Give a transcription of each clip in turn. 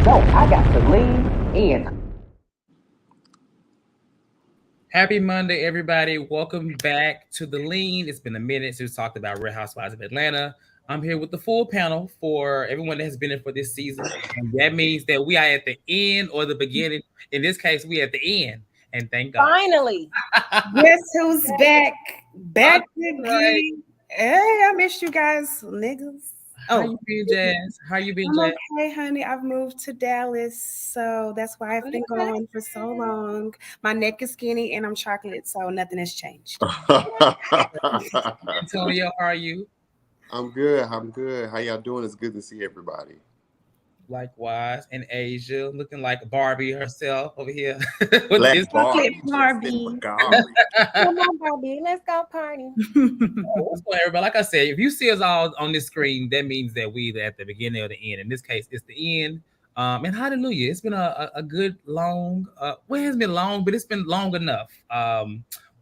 No, I got to lean in. Happy Monday, everybody. Welcome back to The Lean. It's been a minute since we talked about Real Housewives of Atlanta. I'm here with the full panel for everyone that has been in for this season. And that means that we are at the end or the beginning. In this case, we at the end. And thank God. Finally. Guess who's back? Back Right. again. Hey, I missed you guys, niggas. How you been, Jazz? How you been, I'm Jazz? okay, honey. I've moved to Dallas, so that's why I've been gone for so long. My neck is skinny and I'm chocolate, so nothing has changed. Antonio, how are you? I'm good. I'm good. How y'all doing? It's good to see everybody. Likewise. And Asia, looking like Barbie herself over here. Black This- Barbie, Barbie. Barbie. Come on, Barbie. Let's go party. What's going on, everybody? Like I said, if you see us all on this screen, that means that we either at the beginning or the end. In this case, it's the end. And hallelujah, it's been a good long. Well, it hasn't been long, but it's been long enough.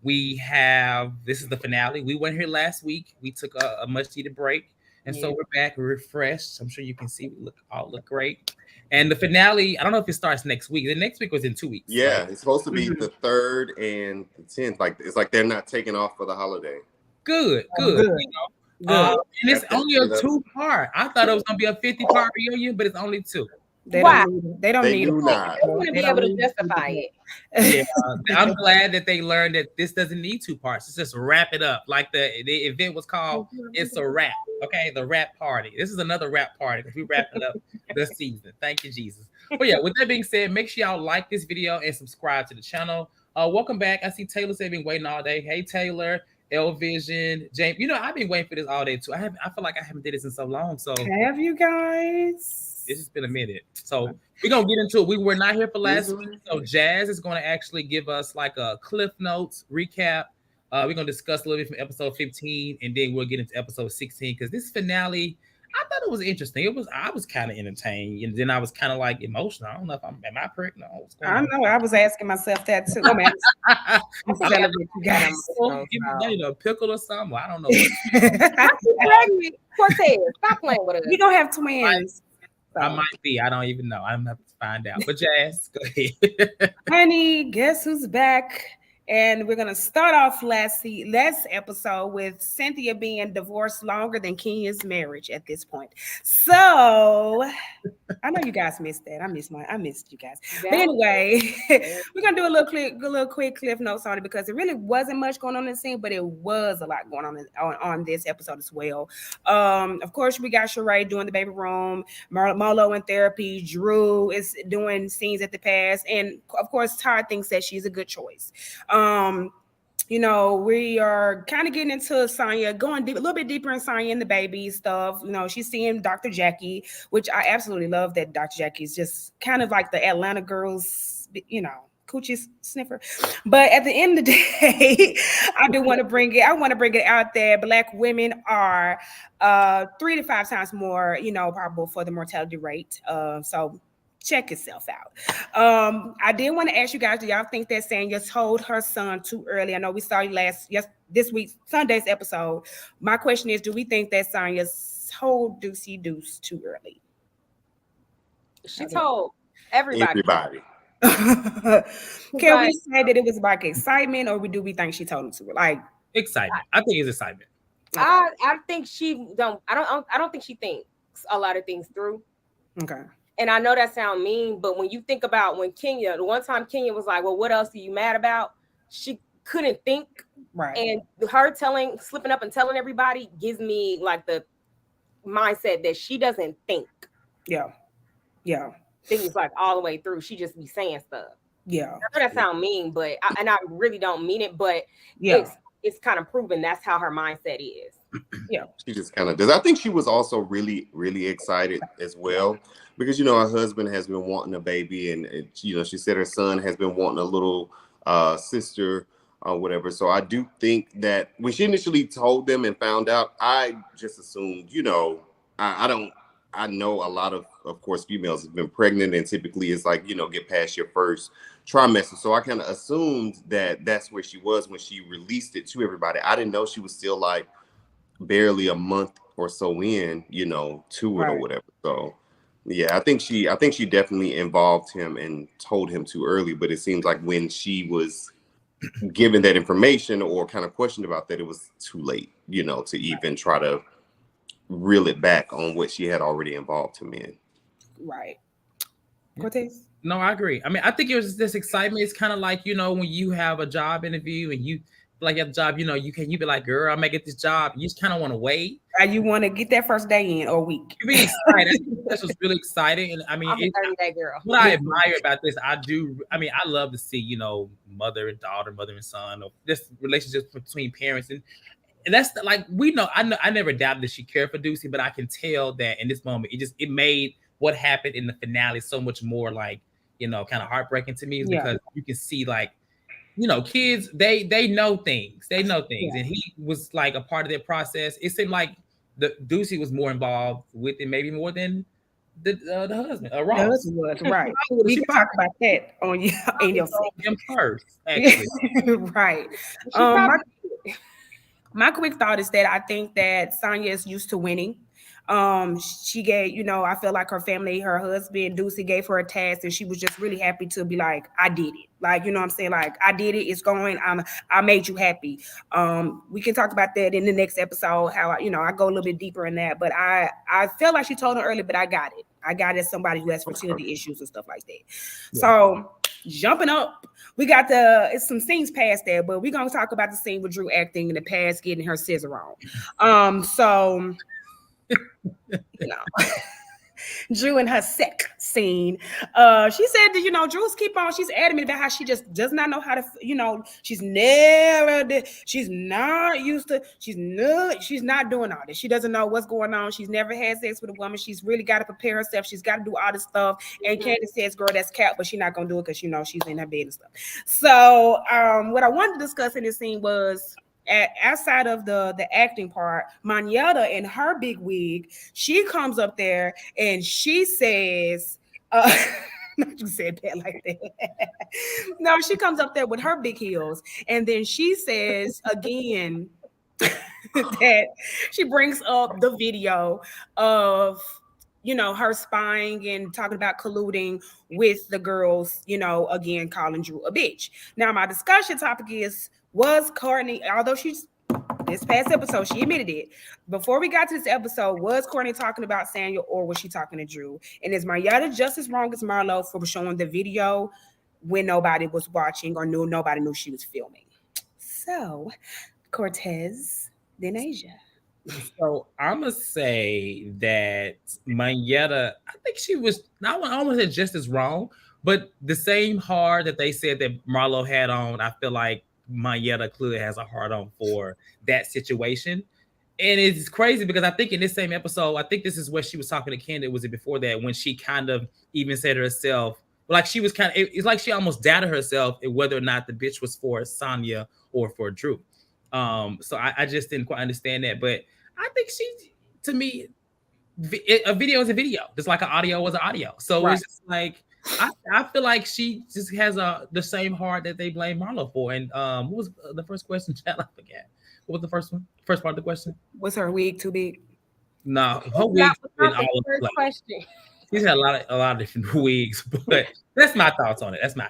This is the finale. We weren't here last week. We took a much needed break, and so we're back refreshed. I'm sure you can see we all look great. And the finale, I don't know if it starts next week. The next week was in 2 weeks. Yeah, it's supposed to be the 3rd and the 10th. Like it's like they're not taking off for the holiday. Good. Good. You know? And it's only a 2-part. I thought it was gonna be a 50-part reunion, but it's only 2. They Why? they don't They need do it. not. I want to be able to justify it. Yeah, I'm glad that they learned that this doesn't need 2 parts. It's just wrap it up. Like the event was called It's a Wrap. Okay, the wrap party. This is another wrap party because we wrapping up the season. Thank you, Jesus. But yeah, with that being said, make sure y'all like this video and subscribe to the channel. Welcome back. I see Taylor said been waiting all day. Hey Taylor, L Vision, James. You know, I've been waiting for this all day too. I feel like I haven't did this in so long. So Have you guys? it's just been a minute. So we're gonna get into it. We were not here for last week, so Jazz is gonna actually give us like a Cliff Notes recap. We're gonna discuss a little bit from episode 15, and then we'll get into episode 16 because this finale, I thought it was interesting. I was kind of entertained, and then I was kind of like emotional. I don't know if am I pregnant? What's going I on? know. I was asking myself that too. I mean, I'm celebrating you guys. Give me a pickle or something. I don't know. Pregnant. Cortez, stop playing with us. We gonna have twins. I might be. I don't even know. I'm gonna have to find out. But Jazz, go ahead. Honey, guess who's back? And we're gonna start off last episode with Cynthia being divorced longer than Kenya's marriage at this point. So I know you guys missed that. I missed you guys. But anyway, we're gonna do a little quick cliff notes on it because it really wasn't much going on in the scene, but it was a lot going on this episode as well. Of course, we got Sheree doing the baby room, Marlo in therapy, Drew is doing scenes at the past, and of course, Todd thinks that she's a good choice. You know, we are kind of getting into Sonya, going a little bit deeper in Sonya and the baby stuff. You know, she's seeing Dr. Jackie, which I absolutely love that Dr. Jackie is just kind of like the Atlanta girls, you know, coochie sniffer. But at the end of the day, I want to bring it out there. Black women are 3 to 5 times more, you know, probable for the mortality rate. So check yourself out. I did want to ask you guys, do y'all think that Sanya told her son too early? I know we saw this week's Sunday's episode. My question is, do we think that Sanya told Deucey Deuce too early? She told everybody. Can we say that it was like excitement, or do we think she told him too early? Like Excitement. I think it's excitement. I think she don't. I don't think she thinks a lot of things through. Okay. And I know that sounds mean, but when you think about when Kenya, the one time Kenya was like, well, what else are you mad about? She couldn't think. Right. And her slipping up and telling everybody gives me like the mindset that she doesn't think. Yeah. Things like all the way through. She just be saying stuff. Yeah. I know that sounds mean, but I really don't mean it, but it's kind of proven that's how her mindset is. Yeah. She just kind of does. I think she was also really, really excited as well because, you know, her husband has been wanting a baby and you know, she said her son has been wanting a little sister or whatever. So I do think that when she initially told them and found out, I just assumed, you know, I know a lot of course, females have been pregnant and typically it's like, you know, get past your first trimester. So I kind of assumed that that's where she was when she released it to everybody. I didn't know she was still like barely a month or so in, you know, to it or whatever. So Yeah, I think she definitely involved him and told him too early, but it seems like when she was given that information or kind of questioned about that, it was too late, to even try to reel it back on what she had already involved him in. Right. Cortez? No, I agree. I mean, I think it was this excitement. It's kind of like, when you have a job interview and you like at the job, you be like, girl, I may get this job. You just kind of want to wait. You want to get that first day in or week. You're really excited. This was really exciting. And I mean, I'm a 30-day girl. What I admire about this, I love to see, mother and daughter, mother and son, or this relationship between parents. And that's like, I never doubted that she cared for Ducey, but I can tell that in this moment, it made what happened in the finale so much more like, kind of heartbreaking to me, because you can see like, kids, they know things. They know things. Yeah. And he was like a part of their process. It seemed like the Ducey was more involved with it, maybe more than the husband. Ross. The husband was, right. We can talk about that on your him first, actually. Right. My quick thought is that I think that Sonya is used to winning. She gave, I feel like her family, her husband, Ducey, gave her a task, and she was just really happy to be like, I did it. Like, what I'm saying? Like, I did it. It's going. I made you happy. We can talk about that in the next episode, how I go a little bit deeper in that. But I felt like she told her earlier, but I got it. I got it as somebody who has fertility issues and stuff like that. Yeah. So jumping up, we got it's some scenes past there, but we're gonna talk about the scene with Drew acting in the past, getting her scissor on. So Drew and her sick scene. She said that, Drew's keep on, she's adamant about how she just does not know how to, she's not doing all this. She doesn't know what's going on. She's never had sex with a woman. She's really got to prepare herself. She's got to do all this stuff. And Kandi says, girl, that's cap, but she's not going to do it because, she's in her bed and stuff. So what I wanted to discuss in this scene was, outside of the acting part, Monyetta in her big wig, she comes up there and she says, not you said that like that. No, she comes up there with her big heels, and then she says again that she brings up the video of her spying and talking about colluding with the girls, again calling Drew a bitch. Now my discussion topic was Courtney, although this past episode, she admitted it. Before we got to this episode, was Courtney talking about Samuel or was she talking to Drew? And is Monyetta just as wrong as Marlo for showing the video when nobody was watching or nobody knew she was filming? So, Cortez, then Asia. So I'm going to say that Monyetta, I think she was, I almost said just as wrong, but the same heart that they said that Marlo had on, I feel like Monyetta clearly has a heart on for that situation. And it's crazy because I think in this same episode, I think this is where she was talking to Kandi. Was it before that when she kind of even said to herself, like she was kind of, it's like she almost doubted herself whether or not the bitch was for Sonya or for Drew. So I just didn't quite understand that. But I think to me, a video is a video, just like an audio was an audio. So It's just like, I feel like she just has the same heart that they blame Marlo for. And what was the first question, Chad? I forget. What was the first one? First part of the question? Was her wig too big? No, her wig. First question. She's had a lot of different wigs, but that's my thoughts on it. That's mine.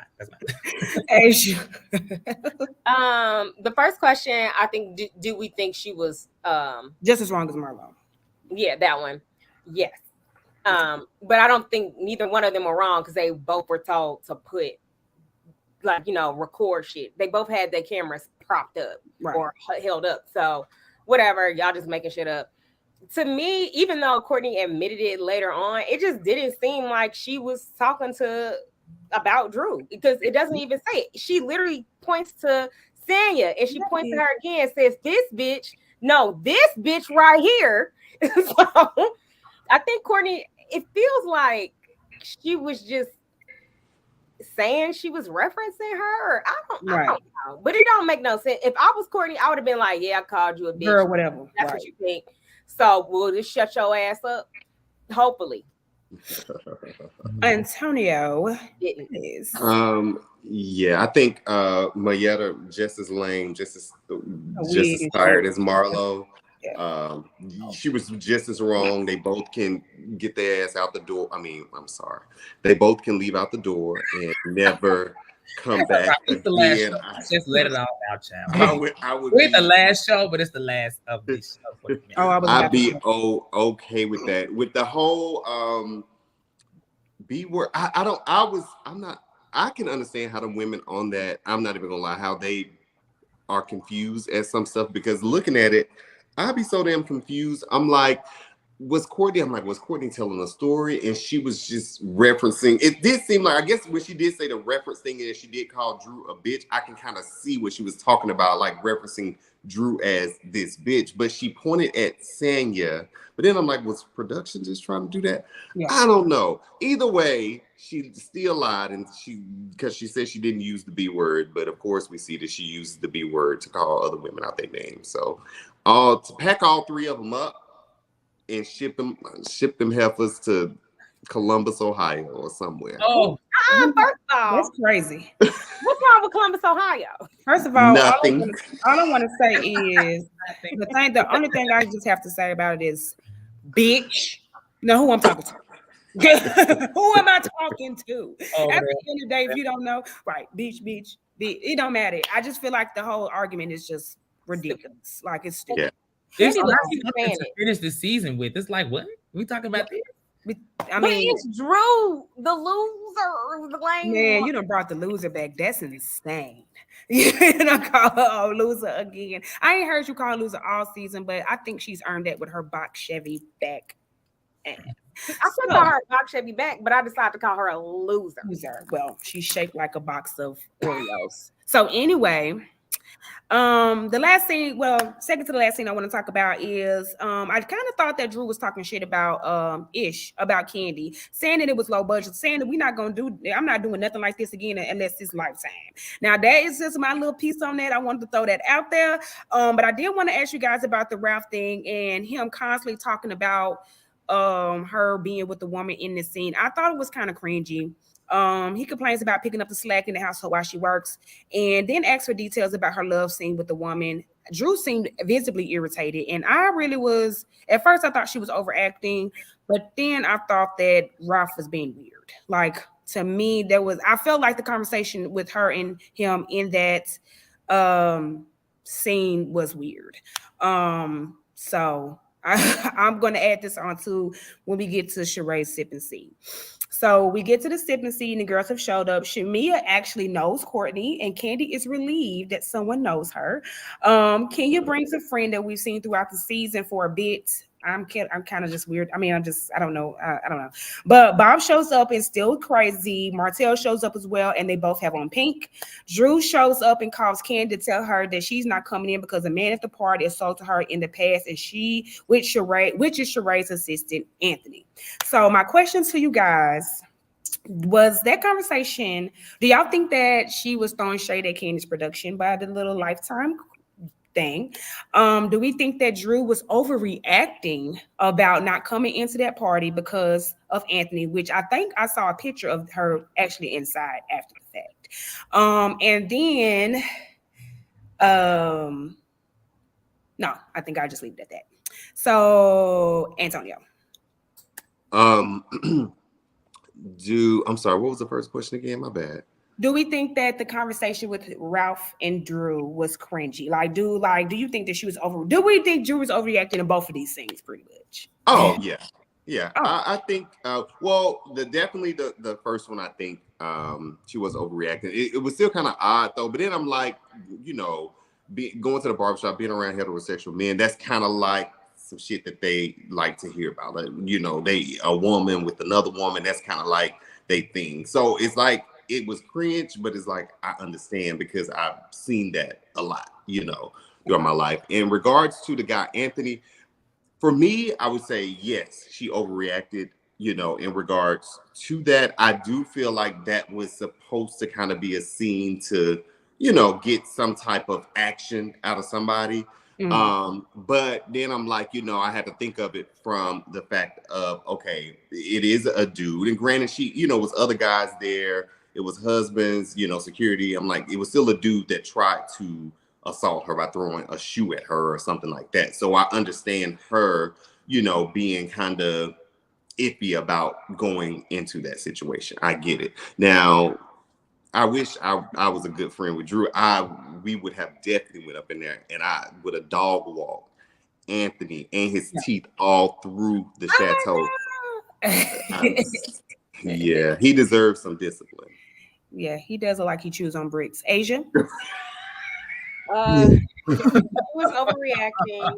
The first question, I think, do we think she was just as wrong as Marlo? Yeah, that one. Yes. But I don't think neither one of them were wrong because they both were told to put, like, record shit. They both had their cameras propped up or held up. So whatever, y'all just making shit up. To me, even though Courtney admitted it later on, it just didn't seem like she was talking about Drew because it doesn't even say it. She literally points to Sanya and she points to her again and says, this bitch right here. So I think Courtney, it feels like she was just saying she was referencing her. I don't know, but it don't make no sense. If I was Courtney, I would have been like, yeah, I called you a bitch. Girl, whatever. That's what you think. So we'll just shut your ass up. Hopefully. Antonio. Yeah, I think Monyetta just as lame, just as tired as Marlo. She was just as wrong. They both can get their ass out the door. I mean, I'm sorry. They both can leave out the door and never come back It's the last again. show. Just let it all out, child. I would We're be the last show, but it's the last of this show. I'd be okay with that. With the whole B word, I can understand how the women on that, I'm not even gonna lie, how they are confused at some stuff, because looking at it, I'd be so damn confused. I'm like, was Courtney telling a story? And she was just referencing, it did seem like, I guess when she did say the reference thing and she did call Drew a bitch, I can kind of see what she was talking about, like referencing Drew as this bitch. But she pointed at Sanya. But then I'm like, was production just trying to do that? Yeah. I don't know. Either way, she still lied, and because she said she didn't use the B word, but of course we see that she used the B word to call other women out their names. So to pack all three of them up and ship them heifers to Columbus, Ohio, or somewhere. Oh, first of all, that's crazy. What's wrong with Columbus, Ohio? First of all, nothing. All I want to say is the only thing I just have to say about it is, bitch. No, who I'm talking to? Who am I talking to? At the end of the day, if you don't know, right? Bitch. It don't matter. I just feel like the whole argument is just ridiculous. Like it's stupid. Yeah. It's nothing to finish the season with. It's like, what? We talking about this? I mean, it's Drew, the loser, the lame. Man, you done brought the loser back. That's insane. You don't call her a loser again. I ain't heard you call her loser all season, but I think she's earned that with her box Chevy back. I could call her a box Chevy back, but I decided to call her a loser. Well, she's shaped like a box of Oreos. So anyway, the last thing, second to the last thing I want to talk about is I kind of thought that Drew was talking shit about about Kandi, saying that it was low budget, saying that I'm not doing nothing like this again unless it's lifetime. Now that is just my little piece on that. I wanted to throw that out there. But I did want to ask you guys about the Ralph thing and him constantly talking about her being with the woman in the scene. I thought it was kind of cringy. He complains about picking up the slack in the household while she works, and then asks for details about her love scene with the woman. Drew seemed visibly irritated, and I really was. At first, I thought she was overacting, but then I thought that Ralph was being weird. Like, to me, I felt like the conversation with her and him in that scene was weird. So I'm going to add this on to when we get to Sheree's sip and see. So we get to the sip and see, and the girls have showed up. Shamia actually knows Courtney, and Kandi is relieved that someone knows her. Kenya brings a friend that we've seen throughout the season for a bit. I'm kind of just weird. I mean, I don't know. I don't know. But Bob shows up and still crazy. Martell shows up as well, and they both have on pink. Drew shows up and calls Kandi to tell her that she's not coming in because a man at the party assaulted her in the past, and which is Sheree's assistant, Anthony. So my question to you guys was that conversation. Do y'all think that she was throwing shade at Kandi's production by the little Lifetime thing? Do we think that Drew was overreacting about not coming into that party because of Anthony, which I think I saw a picture of her actually inside after the fact. And then no, I think I'll just leave it at that. So Antonio. I'm sorry, what was the first question again? My bad. Do we think that the conversation with Ralph and Drew was cringy? Do you think that she was do we think Drew was overreacting in both of these things pretty much? Oh, yeah. Oh. I think, definitely the first one, I think she was overreacting. It was still kind of odd though, but then I'm like, going to the barbershop, being around heterosexual men, that's kind of like some shit that they like to hear about. Like, a woman with another woman, that's kind of like they thing. So it's like, it was cringe, but it's like, I understand because I've seen that a lot, throughout my life. In regards to the guy, Anthony, for me, I would say, yes, she overreacted, in regards to that. I do feel like that was supposed to kind of be a scene to, get some type of action out of somebody. Mm-hmm. But then I'm like, I had to think of it from the fact of, okay, it is a dude. And granted, she, was other guys there. It was husbands, security. I'm like, it was still a dude that tried to assault her by throwing a shoe at her or something like that. So I understand her, you know, being kind of iffy about going into that situation. I get it. Now, I wish I was a good friend with Drew. We would have definitely went up in there and I would have dog walked Anthony and his teeth all through the chateau. Yeah, he deserves some discipline. Yeah, he does look like he chews on bricks. Asia? He was overreacting.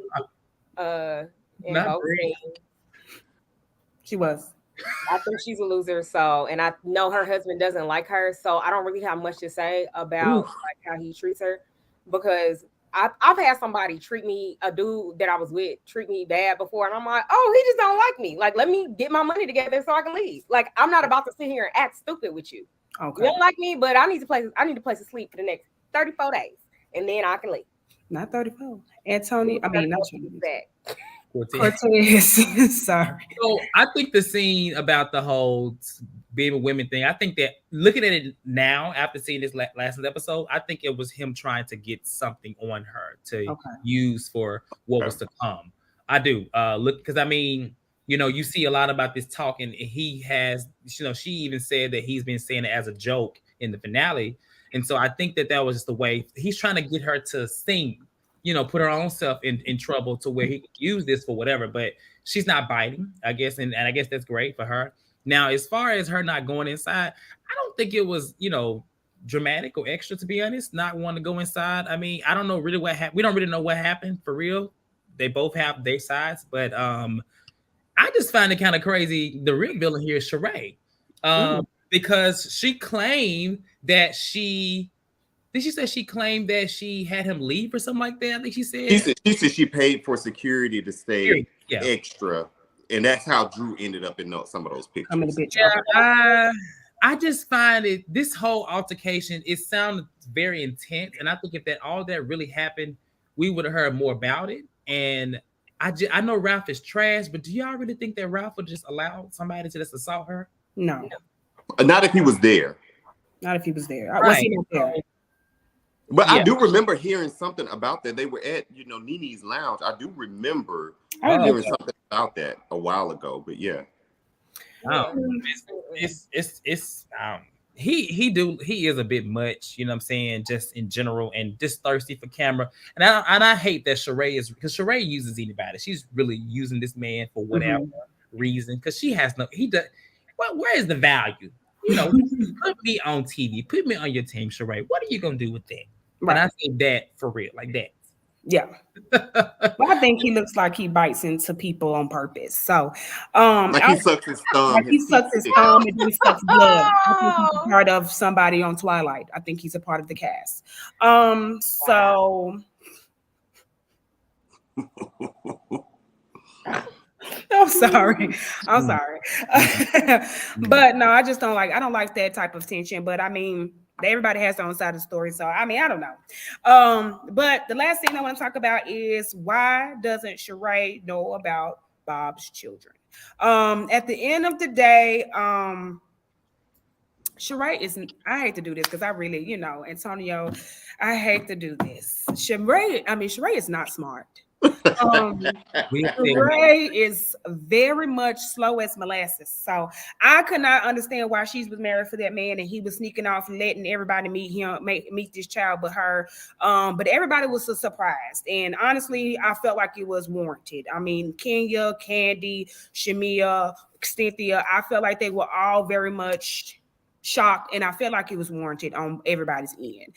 In Not both great. things. She was. I think she's a loser. So, and I know her husband doesn't like her. So I don't really have much to say about like how he treats her, because I've had somebody treat me, a dude that I was with, treat me bad before, and I'm like, oh, he just don't like me. Like, let me get my money together so I can leave. Like, I'm not about to sit here and act stupid with you. Okay. You don't like me, but I need a place to sleep for the next 34 days, and then I can leave. Not 34. Antonio, I mean, not that. Cortez. Sorry. So I think the scene about the whole being with women thing, I think that looking at it now after seeing this last episode, I think it was him trying to get something on her to use for what was to come. I do. Look, because I mean, you know, you see a lot about this talk, and he has, you know, she even said that he's been saying it as a joke in the finale. And so I think that was just the way he's trying to get her to sing, you know, put her own self in trouble to where he could use this for whatever, but she's not biting, I guess. And I guess that's great for her. Now, as far as her not going inside, I don't think it was, you know, dramatic or extra, to be honest, not wanting to go inside. I mean, I don't know really what happened. We don't really know what happened for real. They both have their sides, but I just find it kind of crazy. The real villain here is Sheree, because she claimed that did she say she claimed that she had him leave or something like that? I think she said. She said she paid for security to stay extra, and that's how Drew ended up in some of those pictures. Yeah, I just find this whole altercation, it sounded very intense, and I think if all that really happened, we would have heard more about it. And I know Ralph is trash, but do y'all really think that Ralph would just allow somebody to just assault her? No. Not if he was there. Not if he was there. Right. Was he not there? But I do remember hearing something about that. They were at, you know, Nene's Lounge. I do remember hearing something about that a while ago. But yeah. He is a bit much, you know what I'm saying, just in general, and just thirsty for camera. And I hate that Sheree is, because Sheree uses anybody. She's really using this man for whatever reason, because she has where is the value? You know, put me on TV, put me on your team, Sheree. What are you gonna do with that? Right. And I think that for real, like that. Yeah. But I think he looks like he bites into people on purpose. So like he sucks his thumb. Like he sucks his thumb and then he sucks blood. I think he's a part of somebody on Twilight. I think he's a part of the cast. So I'm sorry. But no, I just don't like that type of tension. But I mean, everybody has their own side of the story. So I mean, I don't know. But the last thing I want to talk about is, why doesn't Sheree know about Bob's children? At the end of the day, Sheree isn't. I hate to do this because I really, you know, Antonio, I hate to do this. Sheree is not smart. Sheree is very much slow as molasses. So I could not understand why she was married for that man and he was sneaking off and letting everybody meet this child but her. But everybody was so surprised. And honestly, I felt like it was warranted. I mean, Kenya, Kandi, Shamia, Cynthia, I felt like they were all very much shocked, and I feel like it was warranted on everybody's end.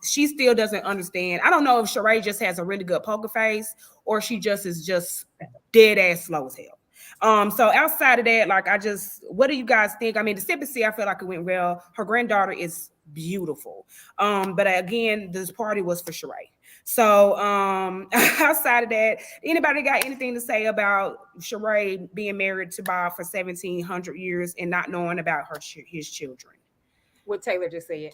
She still doesn't understand. I don't know if Sheree just has a really good poker face or she just is just dead ass slow as hell. So outside of that, like, what do you guys think? I mean, the sympathy, I feel like it went well. Her granddaughter is beautiful. But again, this party was for Sheree. So outside of that, anybody got anything to say about Sheree being married to Bob for 1,700 years and not knowing about his children? What Taylor just said.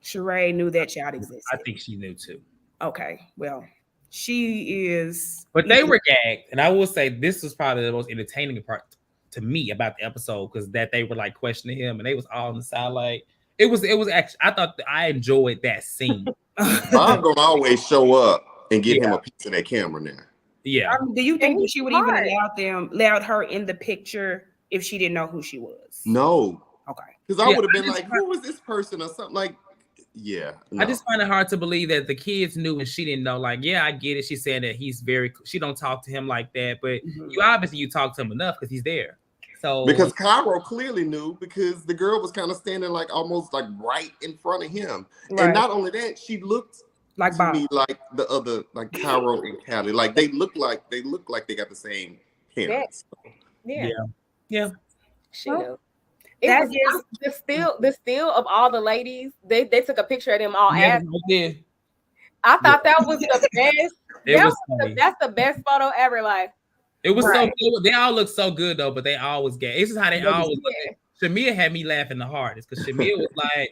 Sheree knew that child existed. I think she knew too. Okay, well, she is. But they were gagged, and I will say this was probably the most entertaining part to me about the episode, because that they were like questioning him, and they was all on the side like, It was actually, I thought I enjoyed that scene. Bob gonna always show up and get Yeah. him a piece of that camera now. Yeah. Do you think that she would smart. even allowed her in the picture if she didn't know who she was? No, Okay. because I Yeah, would have I been just like, "Who is this person?" or something like. Yeah, no. I just find it hard to believe that the kids knew and she didn't know. Like, yeah, I get it. She said that he's very. She don't talk to him like that, but you obviously you talk to him enough because he's there. So because Cairo clearly knew because the girl was kind of standing like almost like right in front of him, and not only that, she looked like to Bob. me like the other like Cairo and Callie. Like they look like they got the same parents. Yeah. She knew. It was the still of all the ladies. They took a picture of them all. yeah, I thought that was the best. That's the best photo ever. Like it was so good. They all look so good though, but they always get. This is how they always look. Shamia had me laughing the hardest because Shamia was like.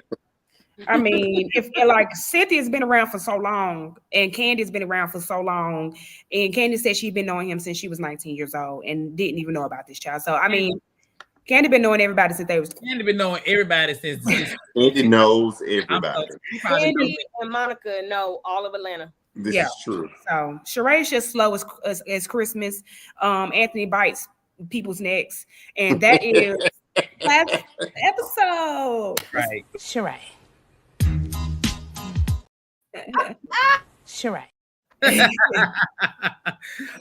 I mean, if like Cynthia's been around for so long, and Kandi's been around for so long, and Kandi said she'd been knowing him since she was 19 years old and didn't even know about this child. So I mean, Kandi been knowing everybody since they was. Kandi been knowing everybody since. Kandi knows everybody. Kandi and Monica know all of Atlanta. This is true. So Sheree's just slow as Christmas. Anthony bites people's necks, and that is last episode. Right, Sheree. Sheree.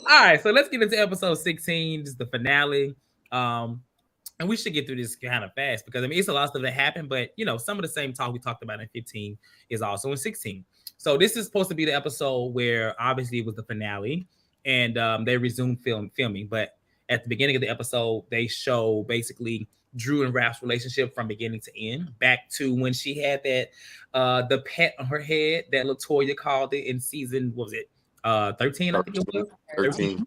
All right, so let's get into episode 16. This is the finale. And we should get through this kind of fast because I mean it's a lot of stuff that happened, but you know, some of the same talk we talked about in 15 is also in 16. So this is supposed to be the episode where obviously it was the finale and they resumed filming, but at the beginning of the episode, they show basically Drew and Ralph's relationship from beginning to end, back to when she had that the pet on her head that LaToya called it in season, what was it? 13, I think it was. 13.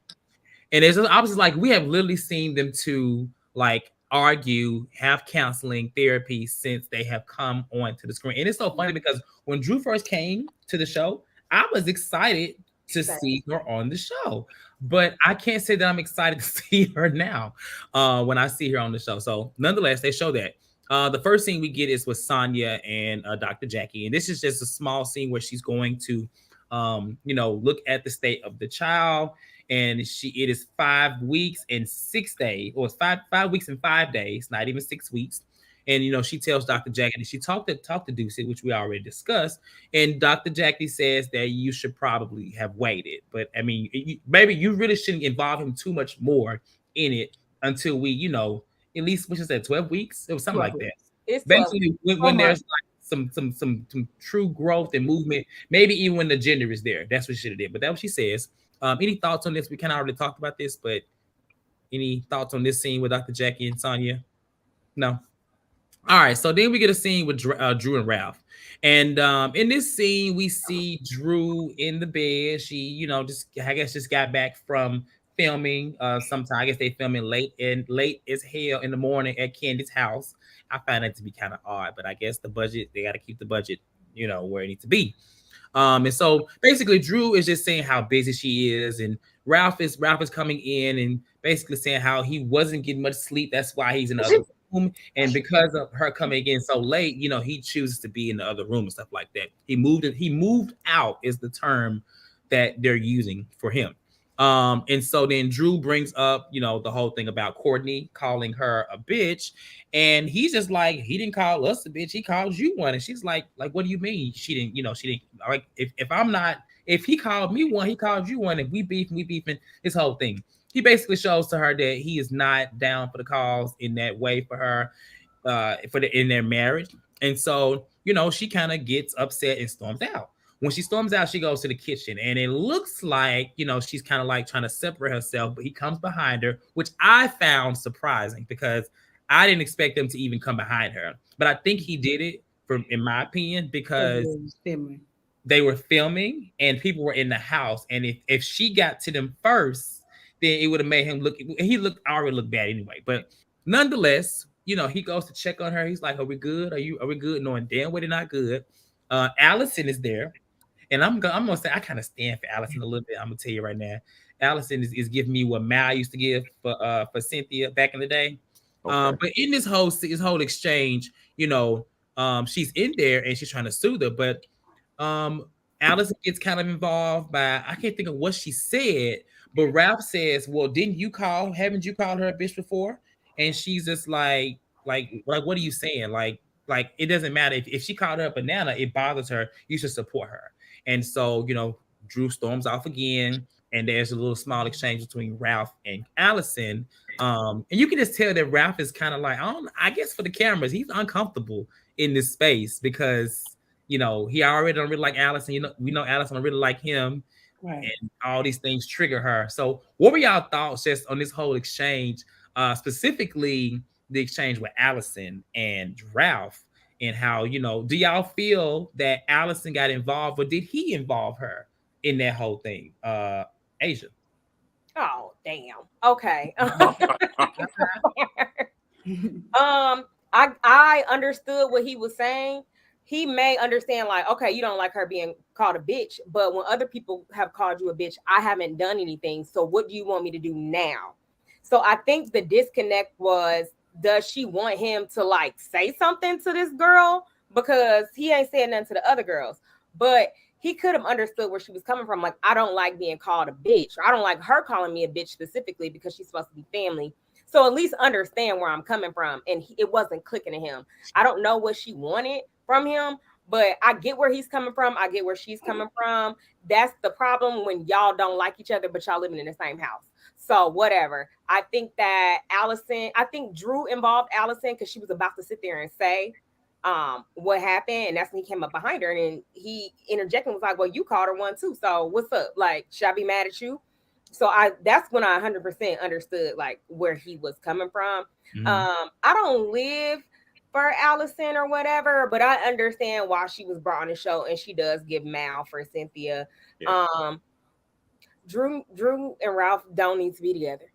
And it's obviously like we have literally seen them two like argue, have counseling, therapy since they have come onto the screen. And it's so funny because when Drew first came to the show, I was excited to see her on the show. But I can't say that I'm excited to see her now when I see her on the show. So nonetheless, they show that. The first scene we get is with Sonia and Dr. Jackie. And this is just a small scene where she's going to, look at the state of the child. And it is 5 weeks and 6 days, or it's 5 weeks and 5 days, not even 6 weeks. And, she tells Dr. Jackie, and she talked to Ducey, which we already discussed. And Dr. Jackie says that you should probably have waited. But I mean, maybe you really shouldn't involve him too much more in it until we, at least, what is that, 12 weeks? It was something like that. It's basically when there's like some true growth and movement, maybe even when the gender is there. That's what she should have did. But that's what she says. Any thoughts on this? We kind of already talked about this, but any thoughts on this scene with Dr. Jackie and Sonia? No. All right, so then we get a scene with Drew and Ralph. And in this scene, we see Drew in the bed. She, just got back from filming. Sometime I guess they filming late as hell in the morning at Kandi's house. I find that to be kind of odd, but I guess the budget, they got to keep the budget, where it needs to be. And so basically Drew is just saying how busy she is, and Ralph is coming in and basically saying how he wasn't getting much sleep. That's why he's in the other room. And because of her coming in so late, he chooses to be in the other room and stuff like that. He moved out is the term that they're using for him. And so then Drew brings up, the whole thing about Courtney calling her a bitch. And he's just like, he didn't call us a bitch. He called you one. And she's like, what do you mean? She didn't like, if he called me one, he called you one. If we beefing this whole thing. He basically shows to her that he is not down for the cause in that way for her, in their marriage. And so, she kind of gets upset and storms out. When she storms out, she goes to the kitchen, and it looks like, she's kind of like trying to separate herself, but he comes behind her, which I found surprising because I didn't expect them to even come behind her. But I think he did it, in my opinion, because they were filming and people were in the house. And if she got to them first, then it would have made him already looked bad anyway. But nonetheless, he goes to check on her. He's like, are we good? Are we good? Knowing damn well they're not good. Allison is there. And I'm gonna say I kind of stand for Allison a little bit. I'm gonna tell you right now, Allison is giving me what Mal used to give for Cynthia back in the day. Okay. But in this whole exchange, she's in there and she's trying to soothe her, but Allison gets kind of involved by, I can't think of what she said, but Ralph says, well, haven't you called her a bitch before? And she's just like, what are you saying? Like it doesn't matter if she called her a banana, it bothers her. You should support her. And so, Drew storms off again, and there's a little small exchange between Ralph and Allison. And you can just tell that Ralph is kind of like, I guess for the cameras, he's uncomfortable in this space because he already don't really like Allison. We know Allison don't really like him, right? And all these things trigger her. So, what were y'all thoughts just on this whole exchange, specifically the exchange with Allison and Ralph, and how do y'all feel that Allison got involved, or did he involve her in that whole thing? Asia. Oh, damn. Okay. I understood what he was saying. He may understand, like, okay, you don't like her being called a bitch, but when other people have called you a bitch, I haven't done anything. So what do you want me to do now? So I think the disconnect was, does she want him to like say something to this girl? Because he ain't saying nothing to the other girls, but he could have understood where she was coming from. Like, I don't like being called a bitch. I don't like her calling me a bitch specifically because she's supposed to be family. So at least understand where I'm coming from. And it wasn't clicking to him. I don't know what she wanted from him, but I get where he's coming from. I get where she's coming from. That's the problem when y'all don't like each other, but y'all living in the same house. So whatever. I think Drew involved Allison because she was about to sit there and say what happened, and that's when he came up behind her, and then he interjected and was like, well, you called her one too, so what's up? Like, should I be mad at you? So that's when I 100% understood like where he was coming from. I don't live for Allison or whatever, but I understand why she was brought on the show, and she does give mal for Cynthia. Yeah. Drew and Ralph don't need to be together.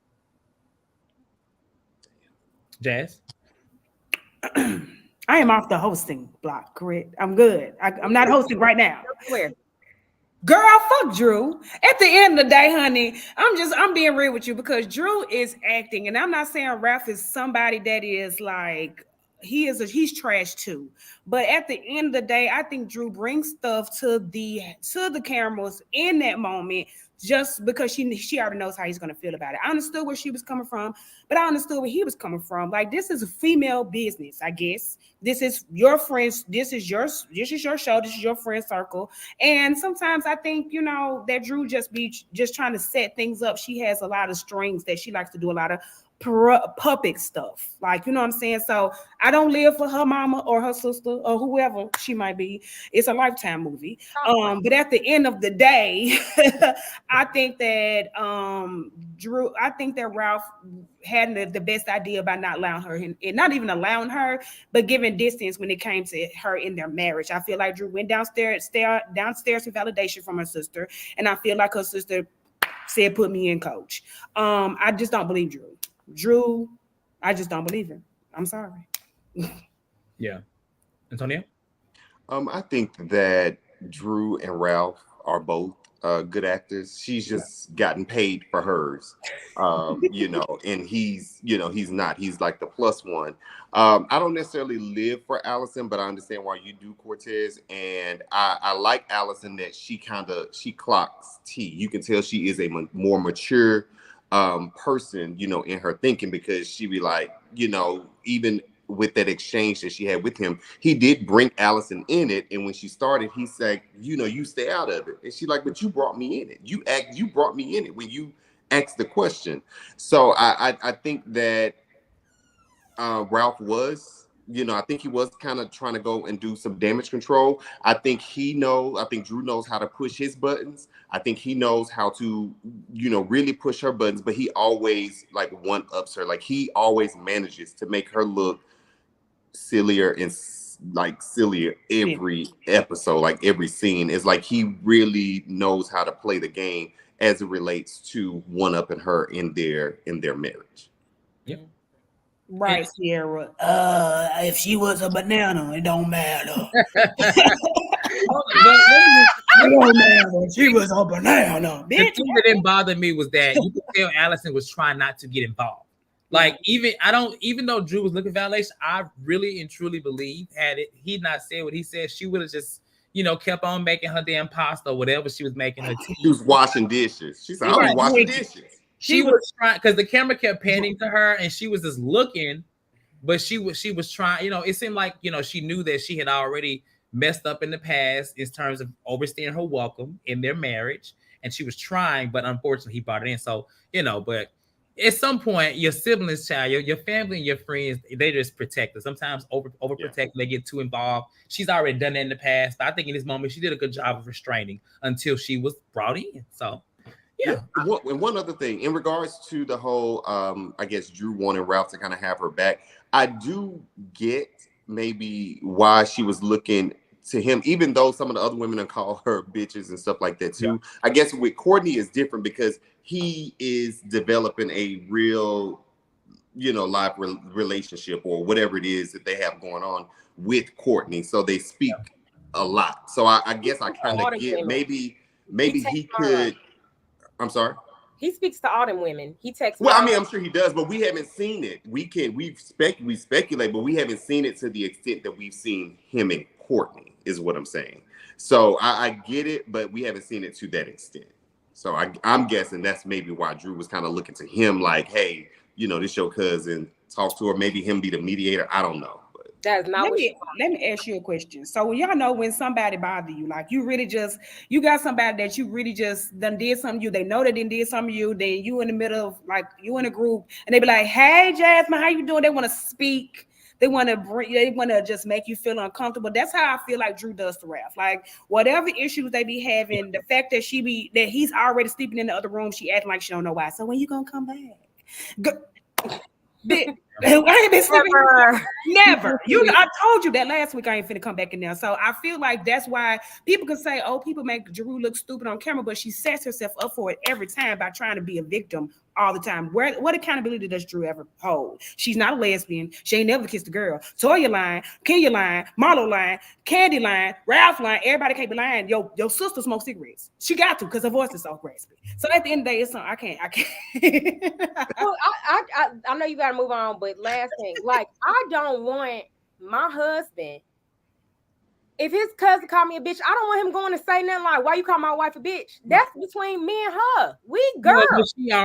Jazz? I am off the hosting block, correct? I'm good. I'm not hosting right now. Where? Girl, fuck Drew. At the end of the day, honey, I'm being real with you because Drew is acting, and I'm not saying Ralph is somebody that is like, he's trash too. But at the end of the day, I think Drew brings stuff to the cameras in that moment just because she already knows how he's going to feel about it. I understood where she was coming from, but I understood where he was coming from. Like, this is a female business, I guess. This is your friends. This is your show. This is your friend circle. And sometimes I think, that Drew just trying to set things up. She has a lot of strings that she likes to do a lot of puppet stuff, like, you know what I'm saying? So I don't live for her mama or her sister or whoever she might be. It's a Lifetime movie. But at the end of the day, I think that Ralph had the best idea by not allowing her, and not even allowing her, but giving distance when it came to her in their marriage. I feel like Drew went downstairs for validation from her sister, and I feel like her sister said, put me in, coach. I just don't believe Drew, I just don't believe him. I'm sorry. Yeah. Antonio? I think that Drew and Ralph are both good actors. She's just gotten paid for hers, and he's not. He's like the plus one. I don't necessarily live for Allison, but I understand why you do, Cortez. And I like Allison that she clocks T. You can tell she is a more mature person, in her thinking, because she be like, even with that exchange that she had with him, he did bring Allison in it. And when she started, he said, you stay out of it. And she like, but you brought me in it. You brought me in it when you asked the question. So I think that Ralph was, I think he was kind of trying to go and do some damage control. I think Drew knows how to push his buttons. I think he knows how to, really push her buttons, but he always like one-ups her. Like, he always manages to make her look sillier and sillier every episode. Like, every scene is like, he really knows how to play the game as it relates to one-upping her in their marriage. Yep. Right, Sierra. If she was a banana, it don't matter. She was a banana. The thing that didn't bother me was that you could tell Allison was trying not to get involved. Like even though Drew was looking for validation, I really and truly believe had he not said what he said, she would have just kept on making her damn pasta or whatever she was making her tea. She was washing dishes. She said, "I was washing dishes." She was trying because the camera kept panning to her, and she was just looking, but she was trying. It seemed like she knew that she had already messed up in the past in terms of overstaying her welcome in their marriage, and she was trying, but unfortunately he brought it in. So but at some point, your siblings, child, your family and your friends, they just protect us. Sometimes overprotect, they get too involved. She's already done that in the past, but I think in this moment she did a good job of restraining until she was brought in. So yeah. And one other thing, in regards to the whole, I guess Drew wanted Ralph to kind of have her back. I do get maybe why she was looking to him, even though some of the other women call her bitches and stuff like that too. Yeah. I guess with Courtney is different because he is developing a real, live relationship or whatever it is that they have going on with Courtney. So they speak a lot. So I guess I kind of get maybe he could. I'm sorry. He speaks to all them women. He texts. Well, I mean, I'm sure he does, but we haven't seen it. We speculate, but we haven't seen it to the extent that we've seen him and Courtney, is what I'm saying. So I get it, but we haven't seen it to that extent. So I'm guessing that's maybe why Drew was kind of looking to him like, hey, this your cousin, talk to her, maybe him be the mediator. I don't know. That's not let me ask you a question. So when y'all know when somebody bother you, like you got somebody that you really just done did something to you, they know they didn't did something to you, then you in the middle of like you in a group and they be like, hey Jasmine, how you doing? They want to speak, they want to just make you feel uncomfortable. That's how I feel like Drew does to Ralph. Like whatever issues they be having, the fact that he's already sleeping in the other room, she acting like she don't know why. So when you gonna come back? I ain't been sleeping. Never. I told you that last week. I ain't finna come back in there. So I feel like that's why people can say, "Oh, people make Drew look stupid on camera," but she sets herself up for it every time by trying to be a victim all the time. What accountability does Drew ever hold? She's not a lesbian. She ain't never kissed a girl. Toya lying, Kenya lying, Marlo lying, Kandi lying, Ralph lying. Everybody can't be lying. Your sister smokes cigarettes. She got to because her voice is so raspy. So at the end of the day, it's something I can't. Well, I know you got to move on, but last thing, like I don't want my husband. If his cousin called me a bitch, I don't want him going to say nothing like, "Why you call my wife a bitch?" That's between me and her. We girls.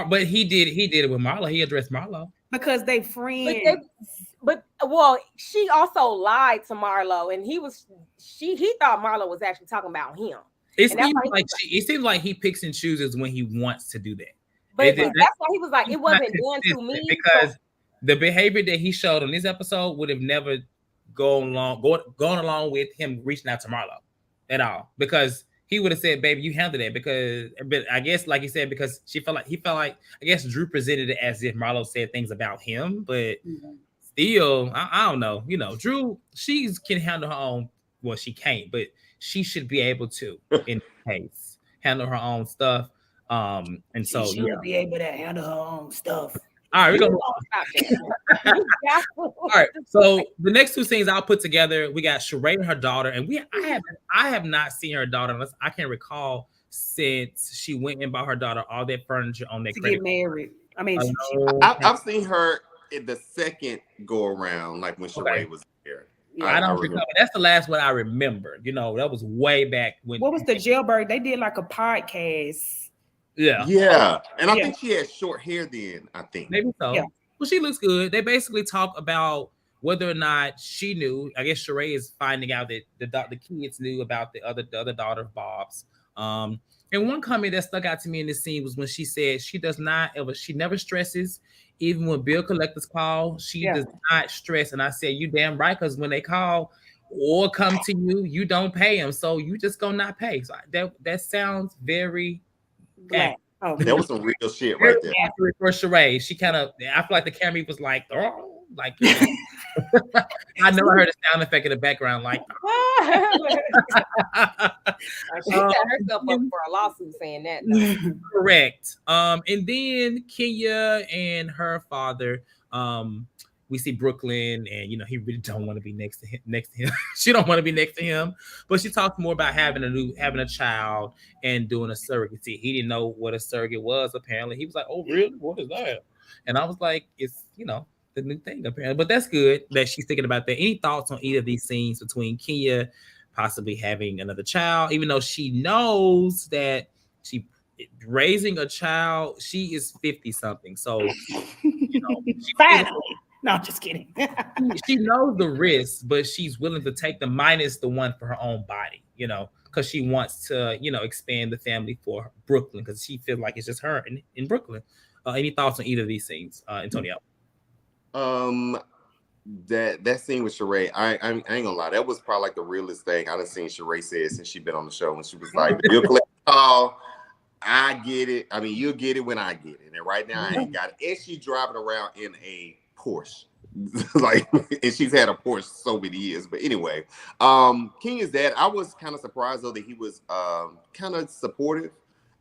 But he did it with Marlo. He addressed Marlo because they friends. But she also lied to Marlo, and he thought Marlo was actually talking about him. It seems like he picks and chooses when he wants to do that. But that's why he was like, it wasn't done to me because the behavior that he showed on this episode would have never gone along with him reaching out to Marlo at all, because he would have said, "Baby, you handle that." But I guess, like he said, because he felt like I guess Drew presented it as if Marlo said things about him, but still, I don't know. Drew, she can handle her own. Well, she can't, but she should be able to, in this case, handle her own stuff. And so she should be able to handle her own stuff. All right, we're gonna all right. So the next two scenes I'll put together, we got Sheree and her daughter, and I have not seen her daughter unless I can recall since she went and bought her daughter all that furniture on that credit get married. I mean, I've seen her in the second go around, like when Sheree was here. Yeah, I don't remember. That's the last one I remember. That was way back when. What was the jailbird? They did like a podcast. Yeah. And I think she had short hair then, I think. Maybe so. Yeah. Well, she looks good. They basically talk about whether or not she knew. I guess Sheree is finding out that the kids knew about the other daughter of Bob's. And one comment that stuck out to me in this scene was when she said she never stresses. Even when bill collectors call, she does not stress. And I said, you damn right, because when they call or come to you, you don't pay them. So you just gonna not pay. So that sounds very black. Oh, that was some real shit right there. For Sheree, she kind of, I feel like the camera was like, oh, like I never heard a sound effect in the background like. She set herself up for a lawsuit saying that. Though. Correct. And then Kenya and her father, we see Brooklyn, and he really don't want to be next to him. She don't want to be next to him, but she talks more about having a child and doing a surrogacy. He didn't know what a surrogate was. Apparently, he was like, "Oh, really? What is that?" And I was like, it's the new thing apparently. But that's good that she's thinking about that. Any thoughts on either of these scenes between Kenya possibly having another child, even though she knows that she raising a child, she is 50 something. So Finally. No, just kidding. she knows the risks, but she's willing to take the minus the one for her own body, because she wants to, expand the family for Brooklyn, because she feels like it's just her in Brooklyn. Any thoughts on either of these scenes, Antonio? That scene with Sheree, I ain't gonna lie, that was probably like the realest thing I done seen Sheree say since she been on the show, when she was like, "You'll collect the call, I get it. I mean, you'll get it when I get it, and right now I ain't got it." And she's driving around in a Porsche, like, and she's had a Porsche so many years. But anyway, Kenya's dad, I was kind of surprised though that he was kind of supportive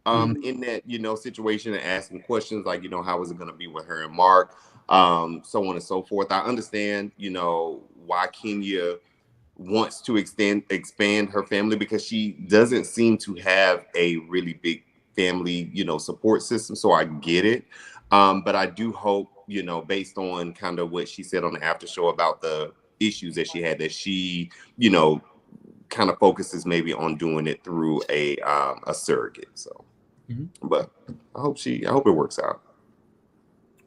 in that situation, and asking questions like, how is it going to be with her and Mark, so on and so forth. I understand why Kenya wants to expand her family, because she doesn't seem to have a really big family support system, so I get it. But I do hope, based on kind of what she said on the after show about the issues that she had, that she kind of focuses maybe on doing it through a surrogate. So but I hope it works out.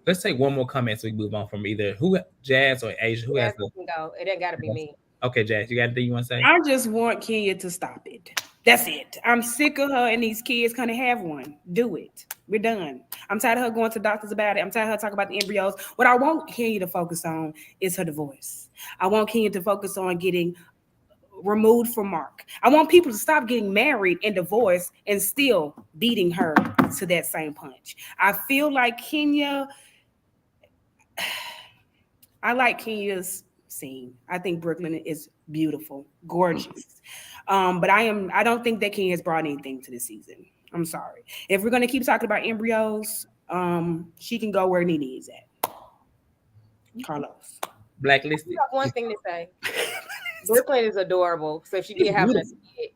Let's take one more comment so we move on from either Jazz or Asia. Who has to go? It ain't got to be me. Okay, Jazz, you got anything you want to say? I just want Kenya to stop it. That's it. I'm sick of her and these kids gonna have one. Do it. We're done. I'm tired of her going to doctors about it. I'm tired of her talking about the embryos. What I want Kenya to focus on is her divorce. I want Kenya to focus on getting removed from Mark. I want people to stop getting married and divorced and still beating her to that same punch. I feel like Kenya, I like Kenya's scene. I think Brooklyn is beautiful, gorgeous. But I don't think that Kenya has brought anything to this season. I'm sorry. If we're gonna keep talking about embryos, she can go where Nene is at. Carlos. Blacklisted. I got one thing to say. Brooklyn is adorable. So if she did have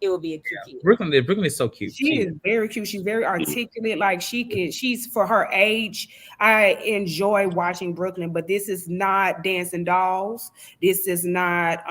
it would be a cute kid. Brooklyn is so cute. She is very cute. She's very articulate. Like she's for her age. I enjoy watching Brooklyn, but this is not Dancing Dolls. This is not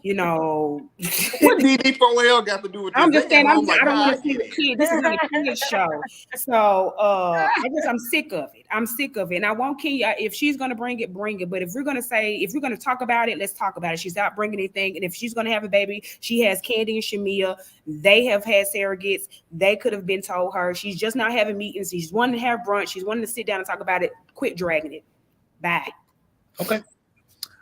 what DD4L got to do with this? I'm just saying, I don't want to see the kid. This is not a kid show. So I'm sick of it. I'm sick of it. And I want Kenya, if she's going to bring it, bring it. But if we're going to talk about it, let's talk about it. She's not bringing anything. And if she's going to have a baby, she has Kandi and Shamia. They have had surrogates. They could have been told her. She's just not having meetings. She's wanting to have brunch. She's wanting to sit down and talk about it. Quit dragging it. Bye. Okay.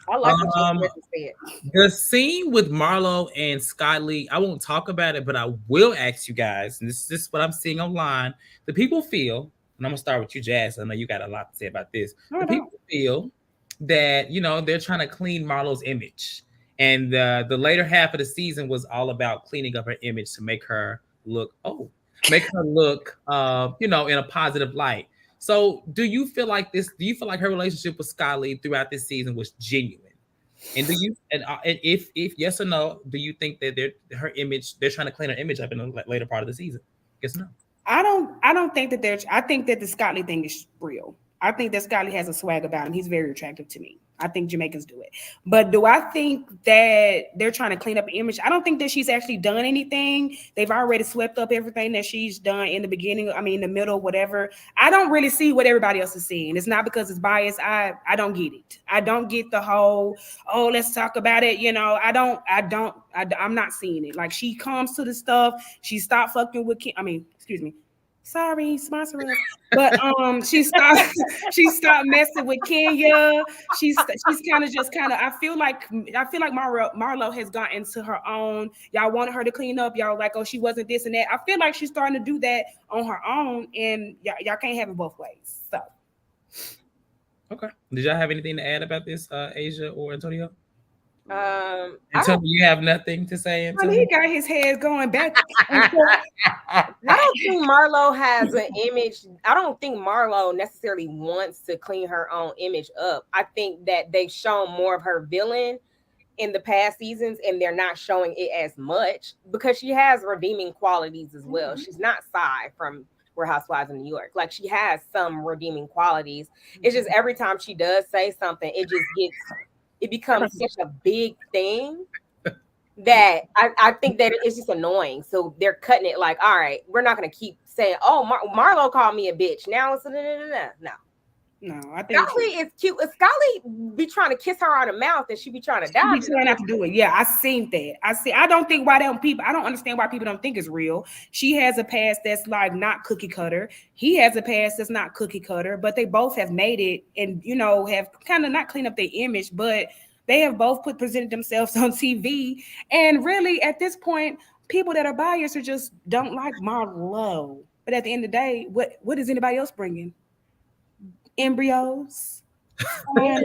I like what you said. The scene with Marlo and Scott Lee, I won't talk about it, but I will ask you guys, and this is what I'm seeing online. The people feel, and I'm gonna start with you, Jazz. I know you got a lot to say about this. The people feel that they're trying to clean Marlo's image, and the later half of the season was all about cleaning up her image to make her look in a positive light. So do you feel like her relationship with Scott Lee throughout this season was genuine? And if yes or no, do you think that they're trying to clean her image up in the later part of the season? Yes or no? I don't think that I think that the Scott Lee thing is real. I think that Scott Lee has a swag about him. He's very attractive to me. I think Jamaicans do it. But do I think that they're trying to clean up an image? I don't think that she's actually done anything. They've already swept up everything that she's done in the beginning. I mean, the middle, whatever. I don't really see what everybody else is seeing. It's not because it's biased. I don't get it. I don't get the whole, let's talk about it. I'm not seeing it. Like, she comes to the stuff. She stopped fucking with excuse me. Sorry, sponsor us. But she stopped messing with Kenya. She's kind of I feel like Marlo has gotten to her own. Y'all wanted her to clean up. Y'all like, she wasn't this and that. I feel like she's starting to do that on her own, and y'all can't have it both ways. So okay. Did y'all have anything to add about this, Asia or Antonio? Antonio, you have nothing to say? Antonio? He got his head going back. I don't think Marlo has an image. I don't think Marlo necessarily wants to clean her own image up. I think that they've shown more of her villain in the past seasons, and they're not showing it as much because she has redeeming qualities as well. She's not Sai from Real Housewives of New York. Like she has some redeeming qualities. It's just every time she does say something, it becomes such a big thing that I think that it's just annoying. So they're cutting it like, all right, we're not going to keep saying, oh, Marlo called me a bitch. Now it's no. No, I think Scully is cute. Scully be trying to kiss her on the mouth and she be trying to die. She be trying not to do it. Yeah, I seen that. I don't think why I don't understand why people don't think it's real. She has a past that's like not cookie cutter. He has a past that's not cookie cutter, but they both have made it and have kind of not cleaned up their image, but they have both presented themselves on TV. And really, at this point, people that are biased just don't like Marlo. But at the end of the day, what is anybody else bringing? Embryos. Damn.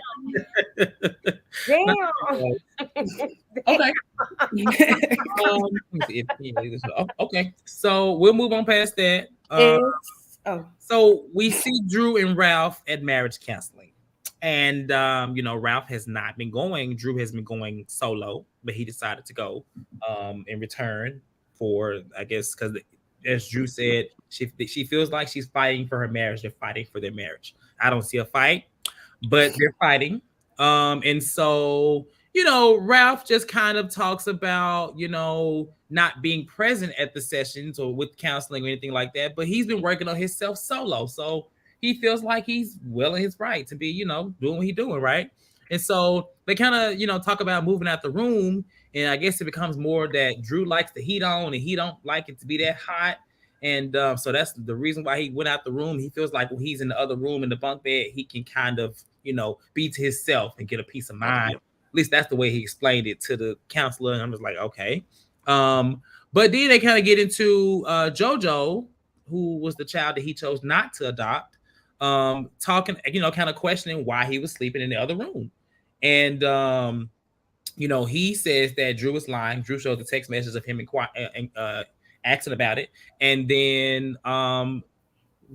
Okay. Okay. So we'll move on past that. So we see Drew and Ralph at marriage counseling. And Ralph has not been going. Drew has been going solo, but he decided to go in return for, I guess, because as Drew said, she feels like she's fighting for her marriage. They're fighting for their marriage. I don't see a fight, but they're fighting. And so, Ralph just kind of talks about, not being present at the sessions or with counseling or anything like that, but he's been working on himself solo. So he feels like he's well in his right to be, doing what he's doing, right? And so they kind of, talk about moving out the room. And I guess it becomes more that Drew likes the heat on and he don't like it to be that hot. And so that's the reason why he went out the room. He feels like when he's in the other room in the bunk bed, he can kind of, be to himself and get a peace of mind. At least that's the way he explained it to the counselor. And I'm just like, okay. But then they kind of get into JoJo, who was the child that he chose not to adopt, talking, kind of questioning why he was sleeping in the other room. And, he says that Drew is lying. Drew shows the text messages of him asking about it. And then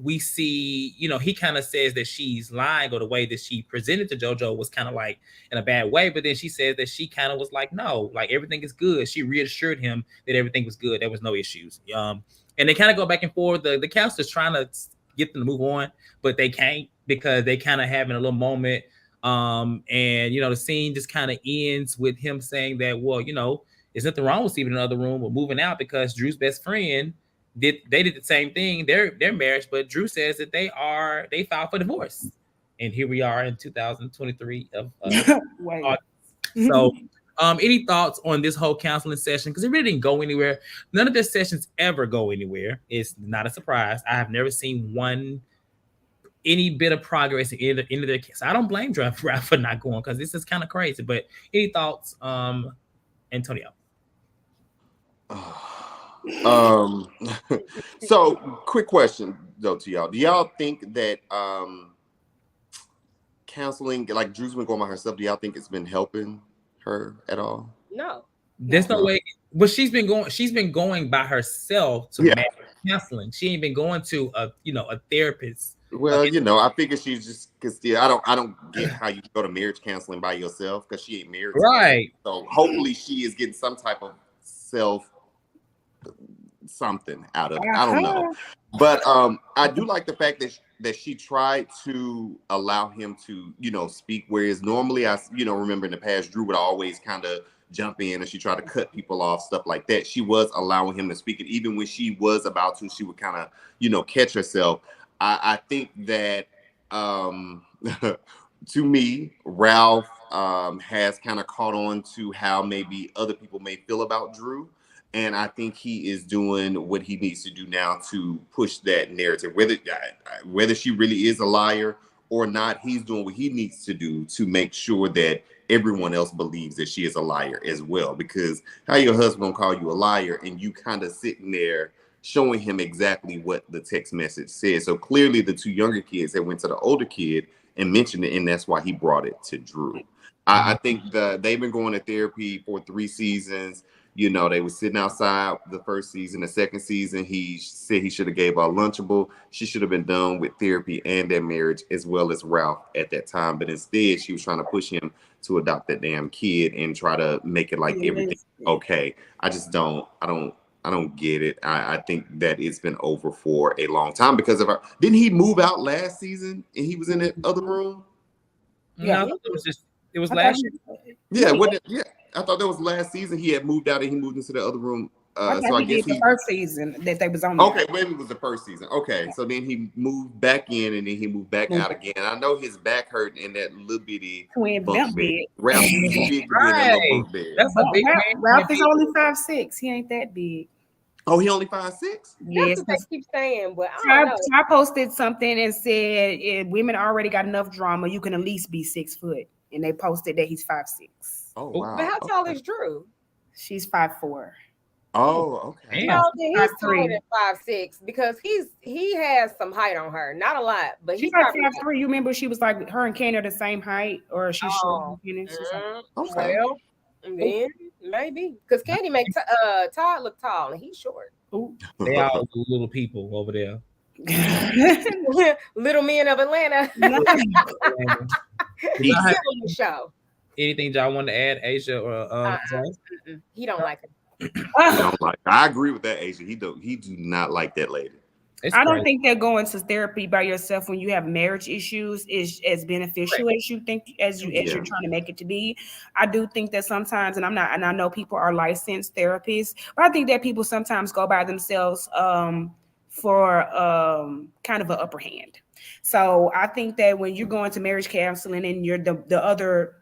we see, he kind of says that she's lying, or the way that she presented to JoJo was kind of like in a bad way. But then she says that she kind of was like, no, like everything is good. She reassured him that everything was good. There was no issues. And they kind of go back and forth. The counselor's trying to get them to move on, but they can't because they kind of having a little moment. And, the scene just kind of ends with him saying that, well, there's nothing wrong with sleeping in another room or moving out because Drew's best friend did the same thing, their marriage, but Drew says that they filed for divorce. And here we are in 2023 of So any thoughts on this whole counseling session? Because it really didn't go anywhere. None of their sessions ever go anywhere. It's not a surprise. I have never seen any bit of progress in either end of their case. I don't blame Ralph for not going because this is kind of crazy. But any thoughts, Antonio? So quick question though to y'all. Do y'all think that counseling, like Drew's been going by herself, do y'all think it's been helping her at all? No. There's no way. But she's been going by herself to counseling. She ain't been going to a therapist. Well, I figure she's just because I don't get how you go to marriage counseling by yourself because she ain't married. Right. So hopefully she is getting some type of something out of it. I don't know. But I do like the fact that she tried to allow him to, speak. Whereas normally I remember in the past, Drew would always kind of jump in and she tried to cut people off, stuff like that. She was allowing him to speak. And even when she was about to, she would kind of, catch herself. I think that to me, Ralph has kind of caught on to how maybe other people may feel about Drew. And I think he is doing what he needs to do now to push that narrative. Whether she really is a liar or not, he's doing what he needs to do to make sure that everyone else believes that she is a liar as well. Because how your husband gonna call you a liar and you kind of sitting there showing him exactly what the text message says. So clearly the two younger kids that went to the older kid and mentioned it, and that's why he brought it to Drew. I think they've been going to therapy for 3 seasons. They were sitting outside the first season. The second season, he said he should have gave her a Lunchable. She should have been done with therapy and their marriage, as well as Ralph at that time. But instead, she was trying to push him to adopt that damn kid and try to make it like everything okay. I don't get it. I think that it's been over for a long time because of our. Didn't he move out last season and he was in that other room? Yeah. No, it was last year. Yeah, wasn't it? Yeah, I thought that was last season. He had moved out and he moved into the other room. I So I he guess did the first season that they was on. Okay, maybe it was the first season. Okay, so then he moved back in and then he moved back out again. I know his back hurt in that little bitty twin bunk bed. bed. Ralph is too big to be in that little bunk bed. That's a big man. Ralph is only 5'6". He ain't that big. Oh, he only 5'6"? Yes, that's what they keep saying, but I don't know. I posted something and said women already got enough drama. You can at least be 6 foot, and they posted that he's 5'6". Oh wow! But how tall is Drew? She's 5'4". Oh, okay. You know, he's taller than 5'6" because he has some height on her. Not a lot, but she's like 5'3". You remember she was like her and Kandi are the same height, or she's short. Okay. Well, then maybe because Kandi makes Todd look tall and he's short. They all little people over there. Little men of Atlanta. He's still on the show. Anything y'all want to add, Asia or he don't like her. I agree with that, Asia. He do not like that lady. I don't think that going to therapy by yourself when you have marriage issues is as beneficial as you think as you're trying to make it to be. I do think that sometimes, and I know people are licensed therapists, but I think that people sometimes go by themselves for kind of an upper hand. So I think that when you're going to marriage counseling and you're the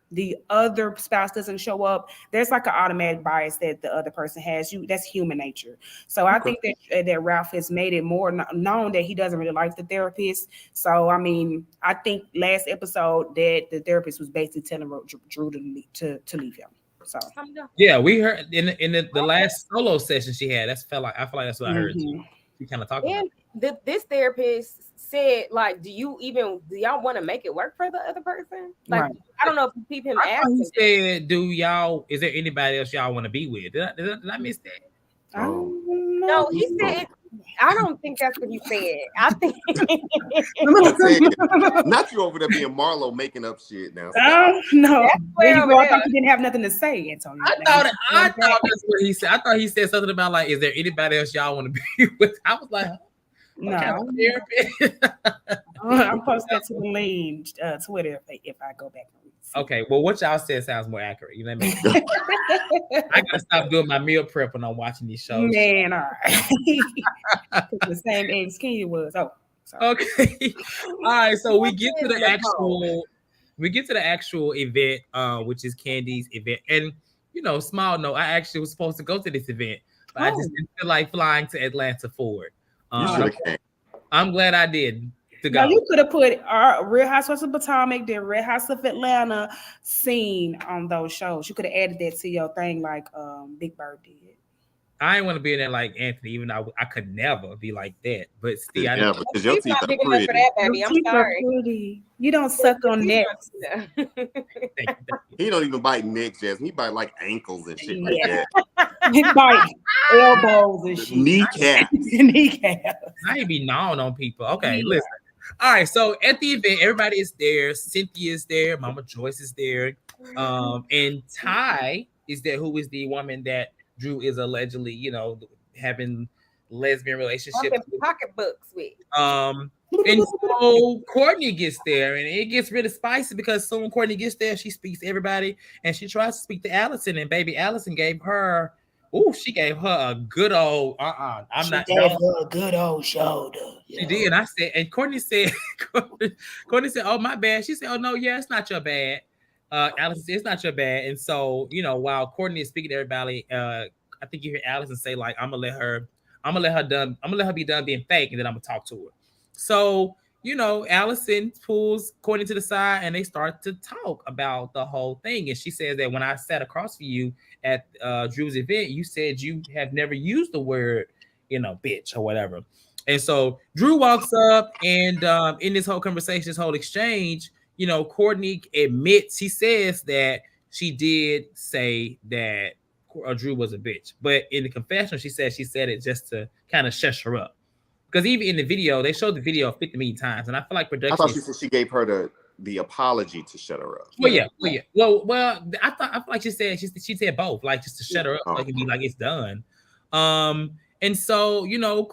other spouse doesn't show up, there's like an automatic bias that the other person has. That's human nature. So I think that Ralph has made it more known that he doesn't really like the therapist. So I mean, I think last episode that the therapist was basically telling Drew to leave him. So yeah, we heard in the last solo session she had. I feel like that's what I heard. She kind of talked about it. This therapist said, like, do y'all want to make it work for the other person? Like, I don't know if people him asking. He said, is there anybody else y'all want to be with? Did I miss that? No, he said, I don't think that's what he said. I think not you over there being Marlo making up shit now. No, I thought he didn't have nothing to say, Antonio. I thought that's what he said. I thought he said something about like, is there anybody else y'all want to be with? I was like, no. I'll post that to the lean Twitter if I go back. Okay, well, what y'all said sounds more accurate. You know what I mean? I gotta stop doing my meal prep when I'm watching these shows. Man, all right. The same age Kenya was. Oh, sorry. Okay. All right. So we get to the actual event, which is Kandi's event. And small note, I actually was supposed to go to this event, but I just didn't feel like flying to Atlanta for it. I'm glad I did. Now you could have put our Real Housewives of Potomac, the Real House of Atlanta scene on those shows. You could have added that to your thing like Big Bird did. I ain't want to be in there like Anthony, even though I could never be like that. But still, because your teeth are pretty. For that, baby. I'm sorry. You don't suck on necks. He don't even bite necks, Jasmine. He bite like ankles and shit like that. He bite elbows and shit. Kneecaps. I ain't be gnawing on people. Okay, listen. All right, so at the event, everybody is there. Cynthia is there. Mama Joyce is there. And Ty is there, who is the woman that Drew is allegedly, having lesbian relationships with. Pocketbooks with. And so Courtney gets there, and it gets really spicy because soon Courtney gets there, she speaks to everybody, and she tries to speak to Allison, and baby Allison gave her a good old a good old shoulder. She did. I said, and Courtney said, oh, my bad. She said, oh no, yeah, it's not your bad. Allison said, it's not your bad. And so, while Courtney is speaking to everybody, I think you hear Allison say, like, I'm gonna let her be done being fake, and then I'm gonna talk to her. So, Allison pulls Courtney to the side and they start to talk about the whole thing. And she says that when I sat across from you at Drew's event, you said you have never used the word, bitch or whatever. And so Drew walks up and in this whole conversation, this whole exchange, Courtney admits, he says that she did say that Drew was a bitch. But in the confession, she said it just to kind of shush her up. Because even in the video, they showed the video 50 million times, and I feel like production. I thought she said she gave her the apology to shut her up. Well, yeah. Well, I feel like she said both, like just to shut her up, like it'd be like it's done. And so, you know,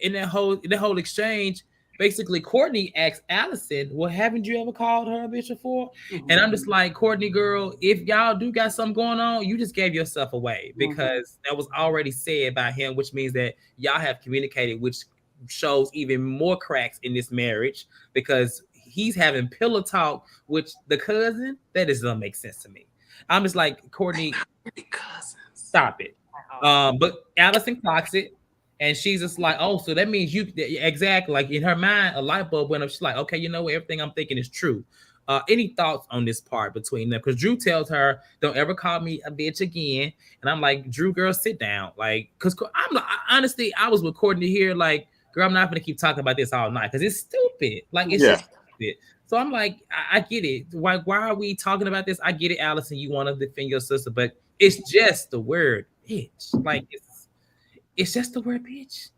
in that whole exchange, basically Courtney asked Allison, well, haven't you ever called her a bitch before? And I'm just like, Courtney, girl, if y'all do got something going on, you just gave yourself away, because that was already said by him, which means that y'all have communicated, which shows even more cracks in this marriage, because he's having pillow talk with the cousin. That doesn't make sense to me. I'm just like, Courtney, stop it. But Allison clocks it, and she's just like, oh, so that means you exactly, like, in her mind, a light bulb went up. She's like, okay, you know what? Everything I'm thinking is true. Any thoughts on this part between them? Because Drew tells her, don't ever call me a bitch again. And I'm like, Drew, girl, sit down. Like, because honestly, I was with Courtney here, like, girl, I'm not going to keep talking about this all night because it's stupid. Like, it's just stupid. So I'm like, I get it. Why are we talking about this? I get it, Allison. You want to defend your sister, but it's just the word bitch. Like, it's just the word bitch.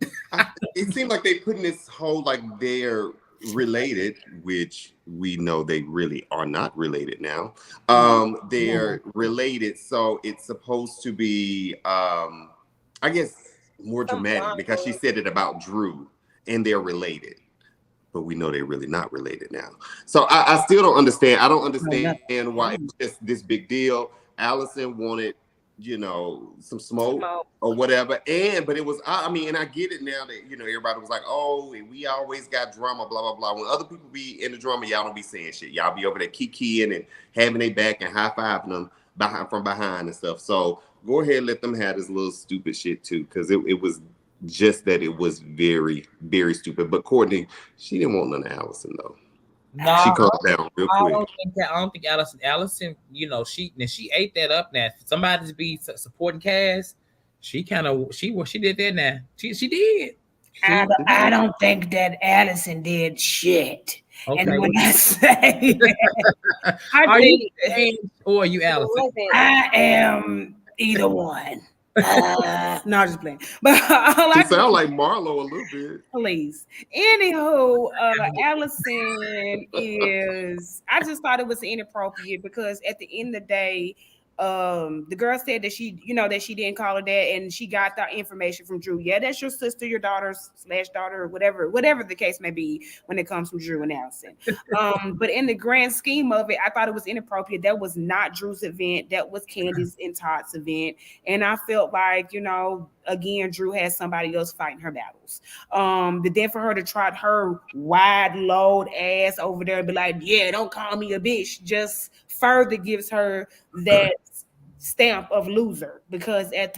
It seemed like they put in this whole, like, they're related, which we know they really are not related now. They're related, so it's supposed to be, I guess, more dramatic, because she said it about Drew, and they're related. But we know they're really not related now. So I still don't understand. I don't understand why it's just this big deal. Allison wanted, you know, some smoke or whatever. But it was, I mean, and I get it now that, you know, everybody was like, oh, we always got drama, blah, blah, blah. When other people be in the drama, y'all don't be saying shit. Y'all be over there kikiing and having their back and high-fiving them from behind and stuff. So go ahead and let them have this little stupid shit too, because it was just that it was very, very stupid. But Courtney, she didn't want none of Allison though. No, she calmed down real quick. I don't think Allison, you know, she ate that up now. For somebody to be supporting Cass, she did that now. She did. I don't think that Allison did shit. Okay. And when I say that, are you James or are you Allison? I am either one. No, just playing. But she sound like Marlo a little bit. Please. Anywho, Allison is. I just thought it was inappropriate because at the end of the day, the girl said that she didn't call her that, and she got that information from Drew. Yeah, that's your sister, your daughter/daughter, whatever the case may be when it comes from Drew and Allison. But in the grand scheme of it, I thought it was inappropriate. That was not Drew's event. That was Kandi's and Todd's event, and I felt like, you know, again, Drew has somebody else fighting her battles. But then for her to trot her wide load ass over there and be like, yeah, don't call me a bitch, just further gives her that stamp of loser, because that's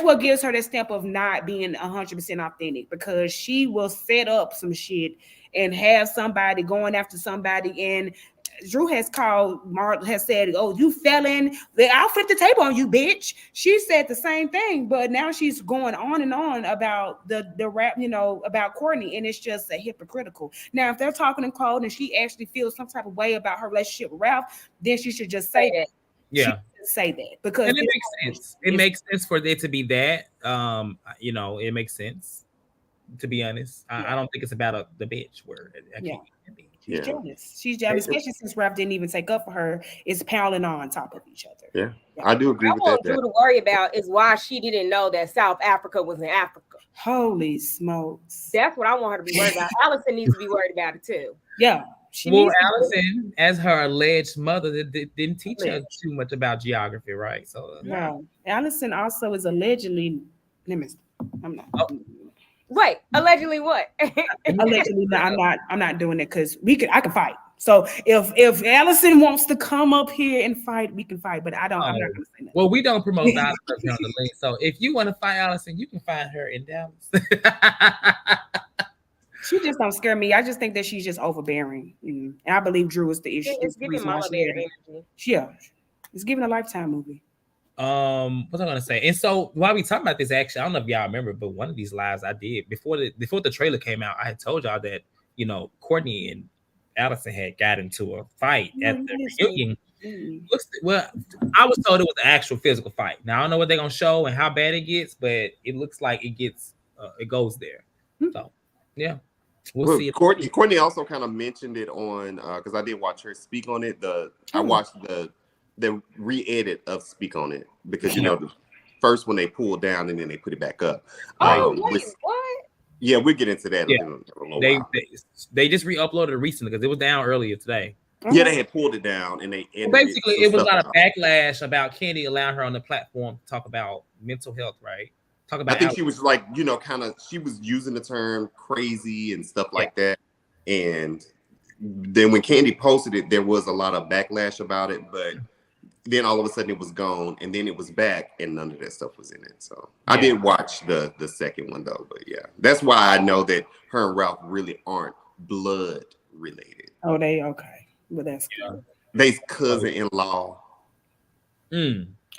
what gives her that stamp of not being 100% authentic, because she will set up some shit and have somebody going after somebody. And Drew has said, oh, you felon, I'll flip the table on you, bitch. She said the same thing, but now she's going on and on about the rap, you know, about Courtney, and it's just hypocritical. Now, if they're talking in code and she actually feels some type of way about her relationship with Ralph, then she should just say that. Yeah. Say that, because it makes sense. It makes sense for there to be that. You know, it makes sense, to be honest. I don't think it's about the bitch word. She's jealous. She's jealous, especially since Ralph didn't even take up for her. It's piling on top of each other. Yeah. I do agree with that. What Drew to worry about is why she didn't know that South Africa was in Africa. Holy smokes. That's what I want her to be worried about. Allison needs to be worried about it too. Yeah. Allison, as her alleged mother, didn't teach her too much about geography, right? So no. Allison also is allegedly. I'm not. Oh. Wait, allegedly what? Allegedly, no, I'm not doing it because I can fight. So if Allison wants to come up here and fight, we can fight. But I'm not going to say that. Well, we don't promote violence on the link. So if you want to fight Allison, you can find her in Dallas. She just don't scare me. I just think that she's just overbearing, and I believe Drew is the issue. It's giving Marlo energy. Yeah, it's giving a Lifetime movie. What was I gonna say? And so while we talk about this, actually, I don't know if y'all remember, but one of these lives I did before the trailer came out, I had told y'all that, you know, Courtney and Allison had got into a fight at the reunion. Well, I was told it was an actual physical fight. Now I don't know what they're gonna show and how bad it gets, but it looks like it goes there. So yeah. We'll see. Courtney also kind of mentioned it on because I did watch her speak on it. I watched the re-edit of Speak on It, because you know first when they pulled down and then they put it back up. Oh, wait, what? Yeah, we'll get into that Yeah. in a little while. They just re-uploaded it recently because it was down earlier today. Yeah, they had pulled it down and they Basically it was a lot of backlash about Kandi allowing her on the platform to talk about mental health, right? Talk about I think she was like, you know, kind of she was using the term crazy and stuff like that. And then when Kandi posted it, there was a lot of backlash about it, but then all of a sudden it was gone and then it was back and none of that stuff was in it. So I did watch the second one though, but yeah, that's why I know that her and Ralph really aren't blood related. Oh, they okay. Well, that's good. They cousin-in-law.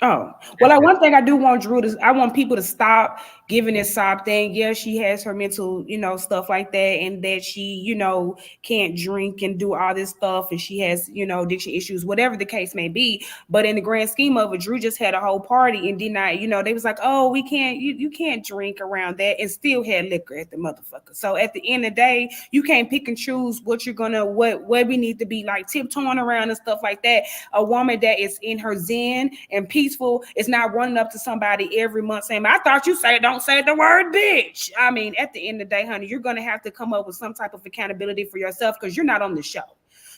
Oh, well, like one thing I do want Drew to, I want people to stop giving this sob thing. Yeah, she has her mental, you know, stuff like that, and that she, you know, can't drink and do all this stuff, and she has, you know, addiction issues, whatever the case may be. But in the grand scheme of it, Drew just had a whole party and did not, you know, they was like, oh, we can't, you can't drink around that, and still had liquor at the motherfucker. So at the end of the day, you can't pick and choose what you're gonna, what we need to be like tiptoeing around and stuff like that. A woman that is in her zen and peaceful is not running up to somebody every month saying, I thought you said don't say the word bitch. I mean, at the end of the day, honey, you're going to have to come up with some type of accountability for yourself because you're not on the show.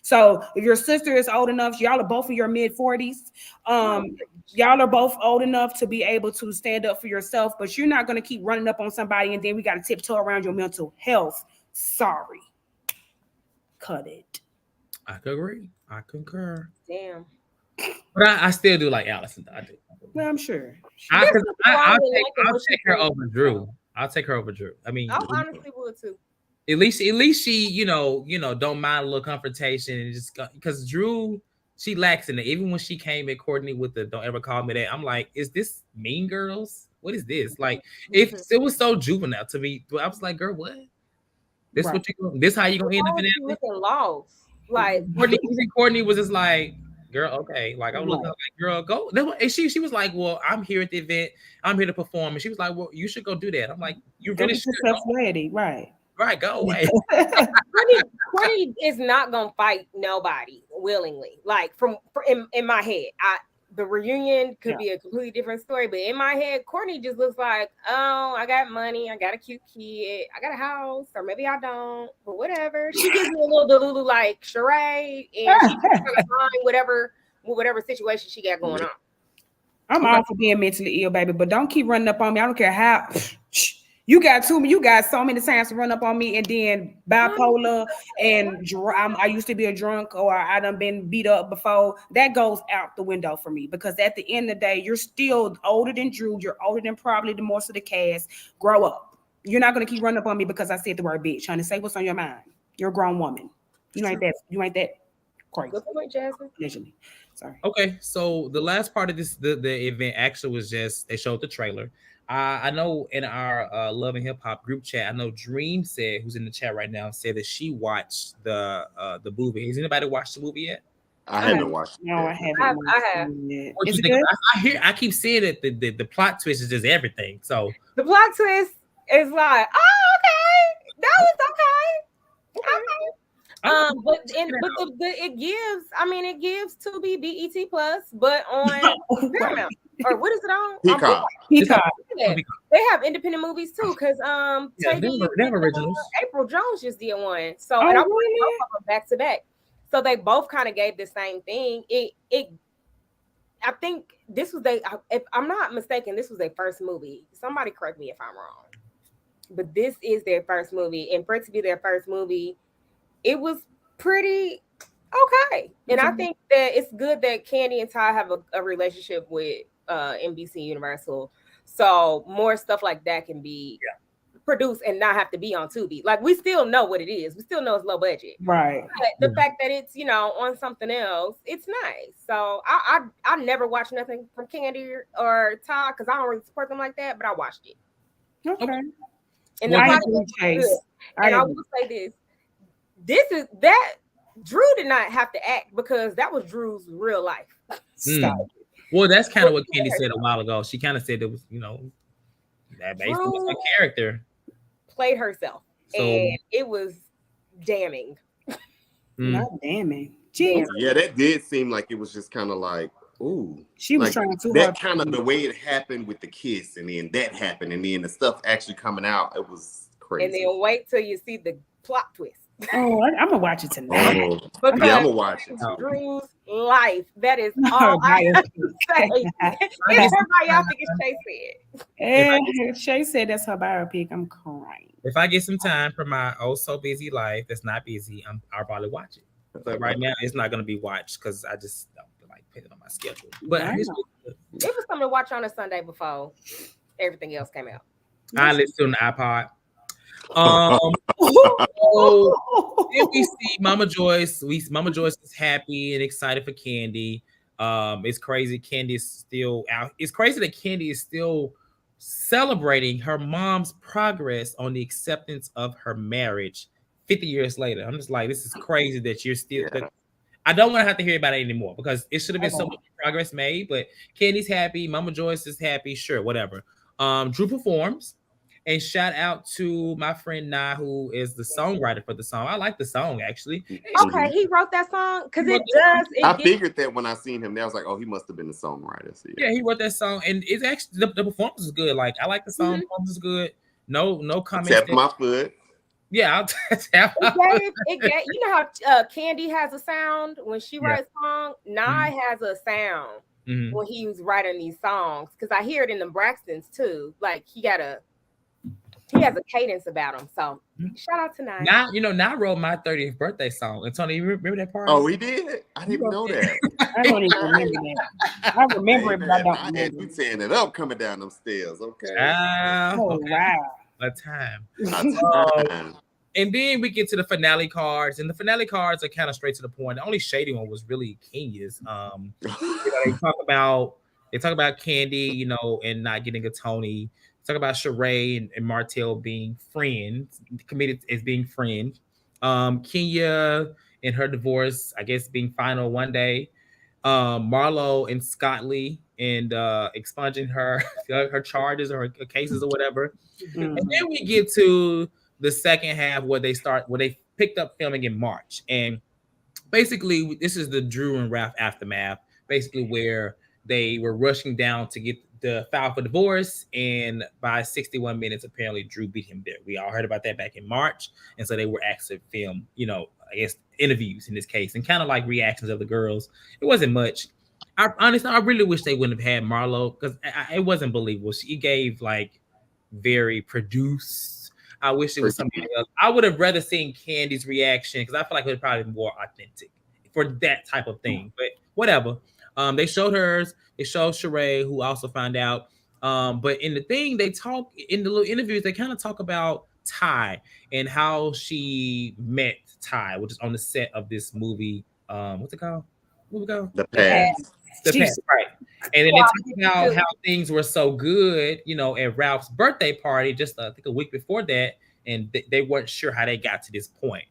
So if your sister is old enough, y'all are both in your mid-40s. Y'all are both old enough to be able to stand up for yourself, but you're not going to keep running up on somebody and then we got to tiptoe around your mental health. Sorry. Cut it. I could agree. I concur. Damn. But I still do like Allison. I do. Well, I'm sure. I'll take her over Drew. I'll take her over Drew. I mean, I honestly would too. At least she, you know, don't mind a little confrontation and just because Drew, she lacks in it. Even when she came at Courtney with the "Don't ever call me that," I'm like, is this Mean Girls? What is this? Like, if it was so juvenile to me, I was like, girl, what? This what you? This how you gonna end up in that? Lost. Like Courtney was just like, girl, okay. Like I was looking like, girl, go. And she was like, well, I'm here at the event. I'm here to perform. And she was like, well, you should go do that. I'm like, you really should. Lady, right. Right, go away. Courtney is not gonna fight nobody willingly. Like in my head, the reunion could be a completely different story, but in my head, Courtney just looks like, oh, I got money, I got a cute kid, I got a house, or maybe I don't, but whatever. She gives me a little delulu like Sheree, and she's gonna find whatever situation she got going on. I'm all for being mentally ill, baby, but don't keep running up on me. I don't care how. You got so many times to run up on me, and then bipolar and I used to be a drunk, or I done been beat up before. That goes out the window for me, because at the end of the day, you're still older than Drew. You're older than probably the most of the cast. Grow up. You're not gonna keep running up on me because I said the word bitch, honey. Say what's on your mind. You're a grown woman. You ain't that crazy. Good point, Jasmine. Literally. Sorry. Okay, so the last part of this, the event actually was just they showed the trailer. I know in our Love and Hip Hop group chat, I know Dream said, who's in the chat right now, said that she watched the movie. Has anybody watched the movie yet? I haven't watched it. No, I haven't. I have. Is it good? I keep seeing that the plot twist is just everything. So the plot twist is like, oh, okay, that was okay. But it gives Tubi BET Plus, but on Paramount. Or what is it on? Peacock. Yeah. They have independent movies too, because they have originals. April Jones just did one, so and I watched both of them back to back. So they both kind of gave the same thing. I think this was if I'm not mistaken, this was their first movie. Somebody correct me if I'm wrong, but this is their first movie, and for it to be their first movie, it was pretty okay. And I think that it's good that Kandi and Ty have a relationship with NBC Universal, so more stuff like that can be produced and not have to be on Tubi. Like, we still know what it is. We still know it's low budget, right? But the fact that it's on something else, it's nice. So I never watched nothing from Kandi or Ty because I don't really support them like that, but I watched it. Okay. And the podcast was good. And I will say this is that Drew did not have to act, because that was Drew's real life. Well, that's kind of what Kandi said a while ago. She kind of said it was, that basically was her character. Played herself. So, and it was damning. Not damning. Jeez. Yeah, that did seem like it was just kind of like, Ooh. She was Like trying too hard. that kind of the way it happened with the kiss, and then that happened, and then the stuff actually coming out. It was crazy. And then wait till you see the plot twist. Oh, I'm gonna watch it tonight. Oh, Because yeah, I'm gonna watch it too. Drew's life. That is all I have to say. It's everybody else think it's Shay said. Shay said that's her biopic. I'm crying. If I get some time for my oh so busy life that's not busy, I'll probably watch it. But right now, it's not going to be watched because I just don't feel like putting it on my schedule. But Wow. It was something to watch on a Sunday before everything else came out. I listen on the iPod. So then we see Mama Joyce. Mama Joyce is happy and excited for Kandi. It's crazy. Kandi is still out. It's crazy that Kandi is still celebrating her mom's progress on the acceptance of her marriage 50 years later. I'm just like, this is crazy that you're still. Yeah. I don't want to have to hear about it anymore because it should have been so much progress made. But Kandi's happy. Mama Joyce is happy. Sure, whatever. Drew performs. And shout out to my friend Nah, who is the songwriter for the song. I like the song actually. Okay, he wrote that song because it does. I figured that when I seen him, I was like, oh, he must have been the songwriter. So, yeah, he wrote that song, and it's actually the performance is good. Like I like the song. The performance is good. No comments. Tap my foot. Yeah, I'll tap. It gave, you know how Kandi has a sound when she writes song. Nah has a sound when he was writing these songs because I hear it in the Braxtons too. Like he has a cadence about him. So shout out to Nye. Now wrote my 30th birthday song. And Tony, you remember that part? Oh, he did? I didn't even know that. I don't even remember that. I remember it, but I don't remember. You tearing it up coming down them stairs, okay? Oh, wow. A time. Time. And then we get to the finale cards, and the finale cards are kind of straight to the point. The only shady one was really Kenya's. They talk about Kandi, and not getting a Tony. Talk about Sheree and Martell being friends, committed as being friends. Kenya and her divorce, I guess, being final one day. Marlo and Scott Lee and expunging her charges or her cases or whatever. And then we get to the second half where they picked up filming in March. And basically, this is the Drew and Ralph aftermath, basically where they were rushing down to get the file for divorce, and by 61 minutes, apparently Drew beat him there. We all heard about that back in March, and so they were asked to film, I guess interviews in this case, and kind of like reactions of the girls. It wasn't much. Honestly, I really wish they wouldn't have had Marlo because it wasn't believable. She gave like very produced. I wish it was something else. I would have rather seen Kandi's reaction because I feel like it would probably be more authentic for that type of thing. But whatever. They showed hers. They showed Sheree, who also found out. But in the thing, they talk in the little interviews. They kind of talk about Ty and how she met Ty, which is on the set of this movie. What's it called? The Past. The Past, right? And then they talk about how things were so good, at Ralph's birthday party, just I think a week before that, and they weren't sure how they got to this point.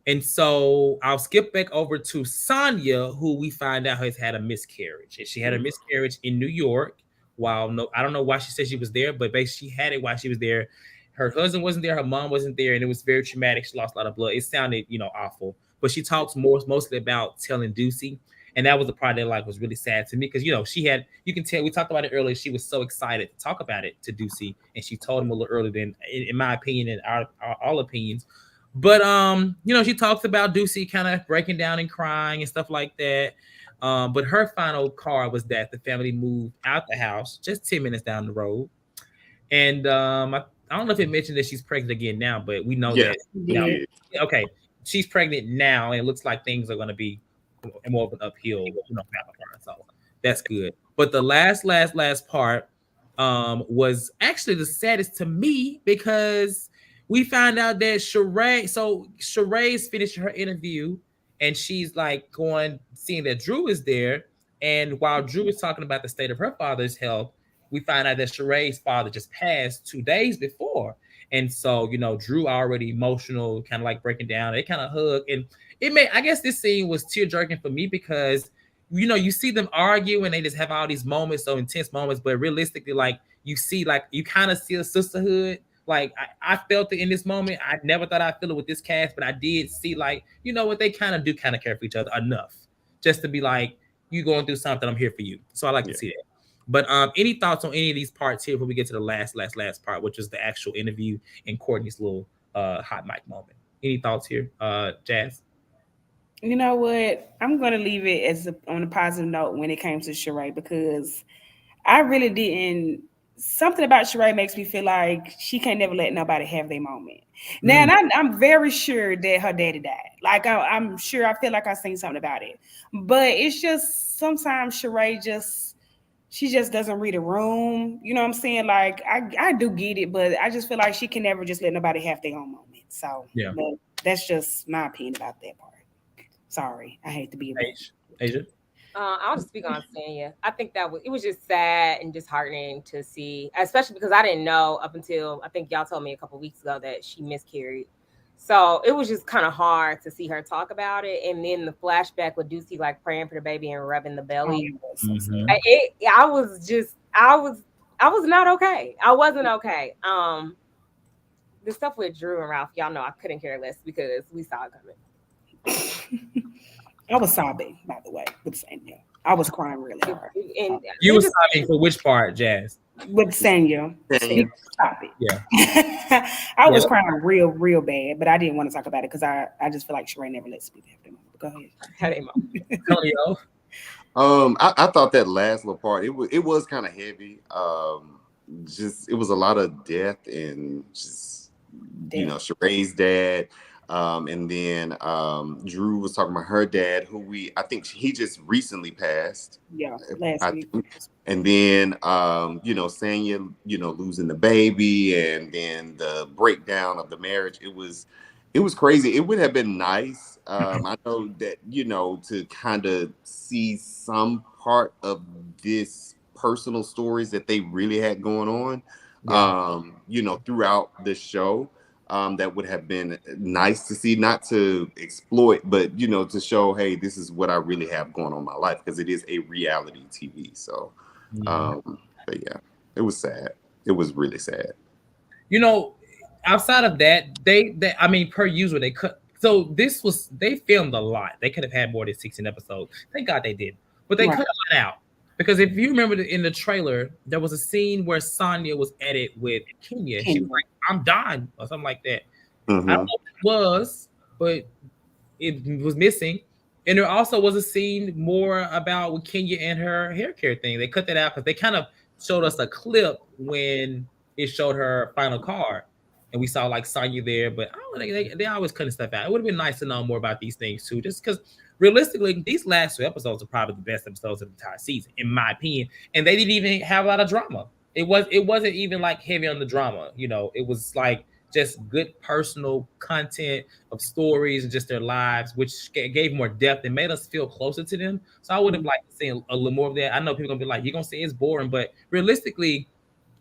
And so I'll skip back over to Sonia, who we find out has had a miscarriage. And she had a miscarriage in New York. I don't know why she said she was there, but basically she had it while she was there. Her husband wasn't there, her mom wasn't there, and it was very traumatic. She lost a lot of blood. It sounded, awful. But she talks mostly about telling Ducey. And that was the part that was really sad to me because, you can tell, we talked about it earlier. She was so excited to talk about it to Ducey. And she told him a little earlier than, in my opinion, and all opinions. But she talks about Ducey kind of breaking down and crying and stuff like that. But her final card was that the family moved out the house just 10 minutes down the road. And I don't know if it mentioned that she's pregnant again now, but we know that. Okay, she's pregnant now, and it looks like things are going to be more of an uphill, so that's good. But the last part was actually the saddest to me because we found out that Sheree's finished her interview and she's seeing that Drew is there. And while Drew is talking about the state of her father's health, we find out that Sheree's father just passed 2 days before. And so, Drew already emotional, kind of breaking down. They kind of hug. And I guess this scene was tear jerking for me because, you see them argue and they just have all these moments, so intense moments. But realistically, you kind of see a sisterhood. I felt it in this moment. I never thought I'd feel it with this cast, but I did see what they kind of do care for each other enough just to be you going through something, I'm here for you. So I like to see that. But any thoughts on any of these parts here before we get to the last part, which is the actual interview and Courtney's little hot mic moment? Any thoughts here, Jazz? You know what? I'm gonna leave it as on a positive note when it came to Sheree, because I really didn't. Something about Sheree makes me feel like she can't never let nobody have their moment. Now, and I'm very sure that her daddy died. Like I'm sure, I feel like I've seen something about it. But it's just sometimes Sheree she just doesn't read a room. You know what I'm saying? Like I do get it, but I just feel like she can never just let nobody have their own moment. So yeah, that's just my opinion about that part. Sorry, I hate to be a Asia. I'll just speak on Sanya. I think it was just sad and disheartening to see, especially because I didn't know up until I think y'all told me a couple weeks ago that she miscarried. So it was just kind of hard to see her talk about it. And then the flashback with Ducey like praying for the baby and rubbing the belly. I was not okay. I wasn't okay. The stuff with Drew and Ralph, y'all know I couldn't care less because we saw it coming. I was sobbing, by the way, with Sanya. I was crying really hard. And you were sobbing for which part, Jazz? With Sanya. Stop it. Yeah. I was crying real bad, but I didn't want to talk about it because I just feel like Sheree never lets people have them. Go ahead. I thought that last little part, it was kind of heavy. It was a lot of death and just Sheree's dad. And then Drew was talking about her dad, who I think he just recently passed. Yeah, last week. And then Sanya, losing the baby, and then the breakdown of the marriage. It was crazy. It would have been nice. I know that, to kind of see some part of this personal stories that they really had going on, throughout the show. That would have been nice to see, not to exploit, but to show, hey, this is what I really have going on in my life, because it is a reality TV. So, but yeah, it was sad. It was really sad. Outside of that, they I mean, per usual, they cut. So they filmed a lot. They could have had more than 16 episodes. Thank God they did, but they cut a lot out. Because if you remember in the trailer, there was a scene where Sonya was at it with Kenya. She was like, I'm dying, or something like that. I don't know what it was, but it was missing. And there also was a scene more about with Kenya and her hair care thing. They cut that out because they kind of showed us a clip when it showed her final card. And we saw like Sonya there, but I don't know, they always cutting stuff out. It would have been nice to know more about these things too, just because realistically, these last 2 episodes are probably the best episodes of the entire season, in my opinion. And they didn't even have a lot of drama. It wasn't even like heavy on the drama. It was like just good personal content of stories and just their lives, which gave more depth and made us feel closer to them. So I would have liked to see a little more of that. I know people are gonna be like, you're gonna say it's boring, but realistically,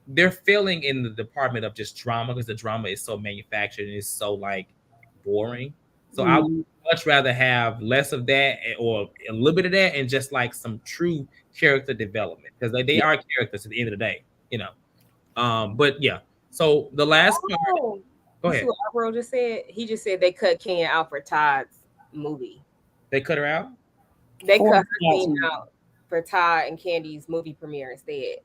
they're failing in the department of just drama because the drama is so manufactured and it's so like boring. So I would much rather have less of that or a little bit of that and just like some true character development, because they are characters at the end of the day, But yeah, so the last part. Go ahead. What RHOA just said? He just said they cut Kenya out for Todd's movie. They cut her out? They cut her scene out for Todd and Kandi's movie premiere instead.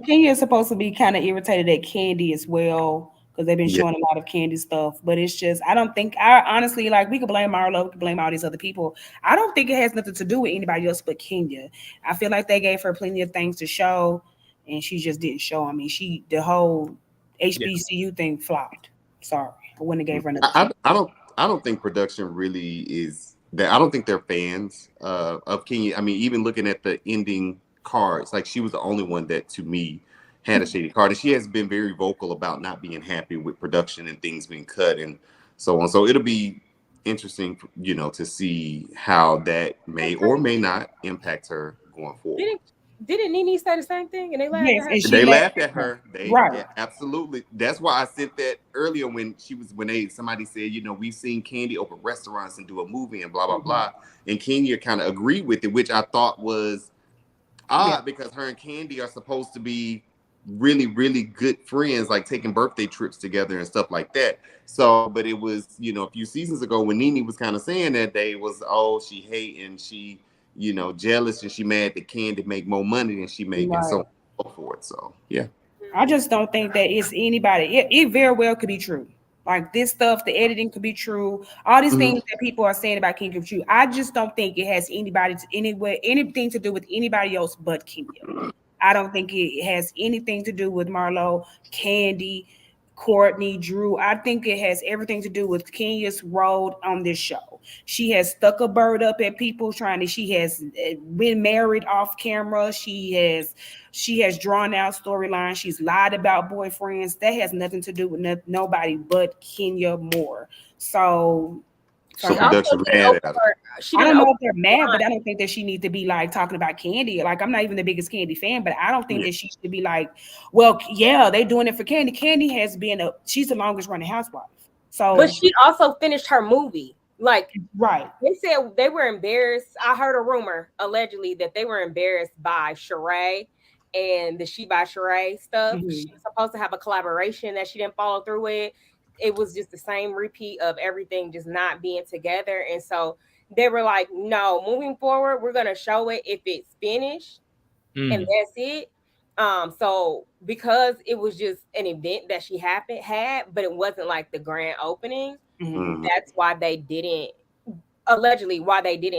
Kenya is supposed to be kind of irritated at Kandi as well, because they've been showing a lot of Kandi stuff. But it's just, I honestly, like, we could blame Marlo, we could blame all these other people. I don't think it has nothing to do with anybody else but Kenya. I feel like they gave her plenty of things to show, and she just didn't show. I mean, the whole HBCU thing flopped. Sorry, I wouldn't have gave her nothing. I don't think production really is that. I don't think they're fans of Kenya. I mean, even looking at the ending cards, like, she was the only one that to me had a shady card, and she has been very vocal about not being happy with production and things being cut and so on. So it'll be interesting, to see how that may or may not impact her going forward. Didn't Nene say the same thing? And they laughed at her. They laughed at her. Yeah, absolutely. That's why I said that earlier when somebody said, we've seen Kandi open restaurants and do a movie and blah blah blah, and Kenya kind of agreed with it, which I thought was odd because her and Kandi are supposed to be really, really good friends, like taking birthday trips together and stuff like that. So, but it was, a few seasons ago when Nene was kind of saying that they was, oh, she hate and she, jealous and she mad that Kandi make more money than she make and so on and so forth. So, yeah. I just don't think that it's anybody. It very well could be true. Like this stuff, the editing could be true. All these things that people are saying about Kenya could be true. I just don't think it has anything to do with anybody else but Kenya. I don't think it has anything to do with Marlo, Kandi, Courtney, Drew. I think it has everything to do with Kenya's role on this show. She has stuck a bird up at people she has been married off camera. She has drawn out storylines. She's lied about boyfriends. That has nothing to do with nobody but Kenya Moore. So production mad at her. I don't know if they're mad, but I don't think that she needs to be like talking about Kandi. Like, I'm not even the biggest Kandi fan, but I don't think that she should be like, well, yeah, they're doing it for Kandi. Kandi has been she's the longest running housewife. So, but she also finished her movie. Like, right. They said they were embarrassed. I heard a rumor allegedly that they were embarrassed by Sheree and the She by Sheree stuff. She was supposed to have a collaboration that she didn't follow through with. It was just the same repeat of everything just not being together. And so they were like, no, moving forward, we're going to show it if it's finished and that's it. So because it was just an event that she had, but it wasn't like the grand opening, that's why they didn't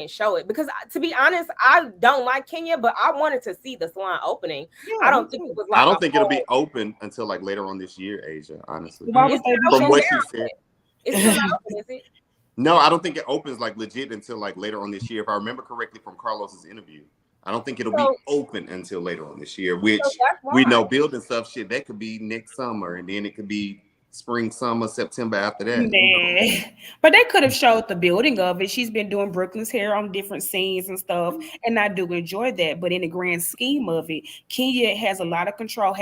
show it. Because to be honest, I don't like Kenya, but I wanted to see the salon opening. I don't think it was like I don't think it'll be open until like later on this year, Asia, honestly. From what she said. It's still not open, is it? No, I don't think it opens like legit until like later on this year. If I remember correctly from Carlos's interview, I don't think it'll be open until later on this year, which we know building stuff, shit, that could be next summer, and then it could be spring, summer, September after that. Nah. But they could have showed the building of it. She's been doing Brooklyn's hair on different scenes and stuff, and I do enjoy that. But in the grand scheme of it, Kenya has had a lot of control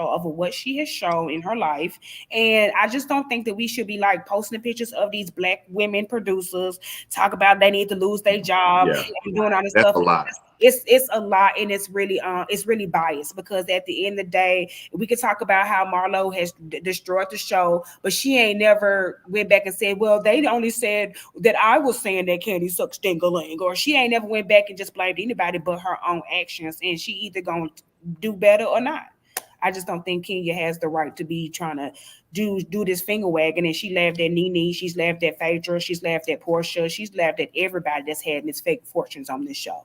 over what she has shown in her life. And I just don't think that we should be like posting pictures of these Black women producers, talk about they need to lose their job and doing all this That's stuff. A lot. It's a lot, and it's really biased, because at the end of the day, we could talk about how Marlo has destroyed the show, but she ain't never went back and said, well, they only said that I was saying that Kandi sucks ding-a-ling, or she ain't never went back and just blamed anybody but her own actions, and she either gonna do better or not. I just don't think Kenya has the right to be trying to do this finger wagging. And she laughed at Nene, she's laughed at Phaedra, she's laughed at Portia, she's laughed at everybody that's had Miss Fake Fortunes on this show.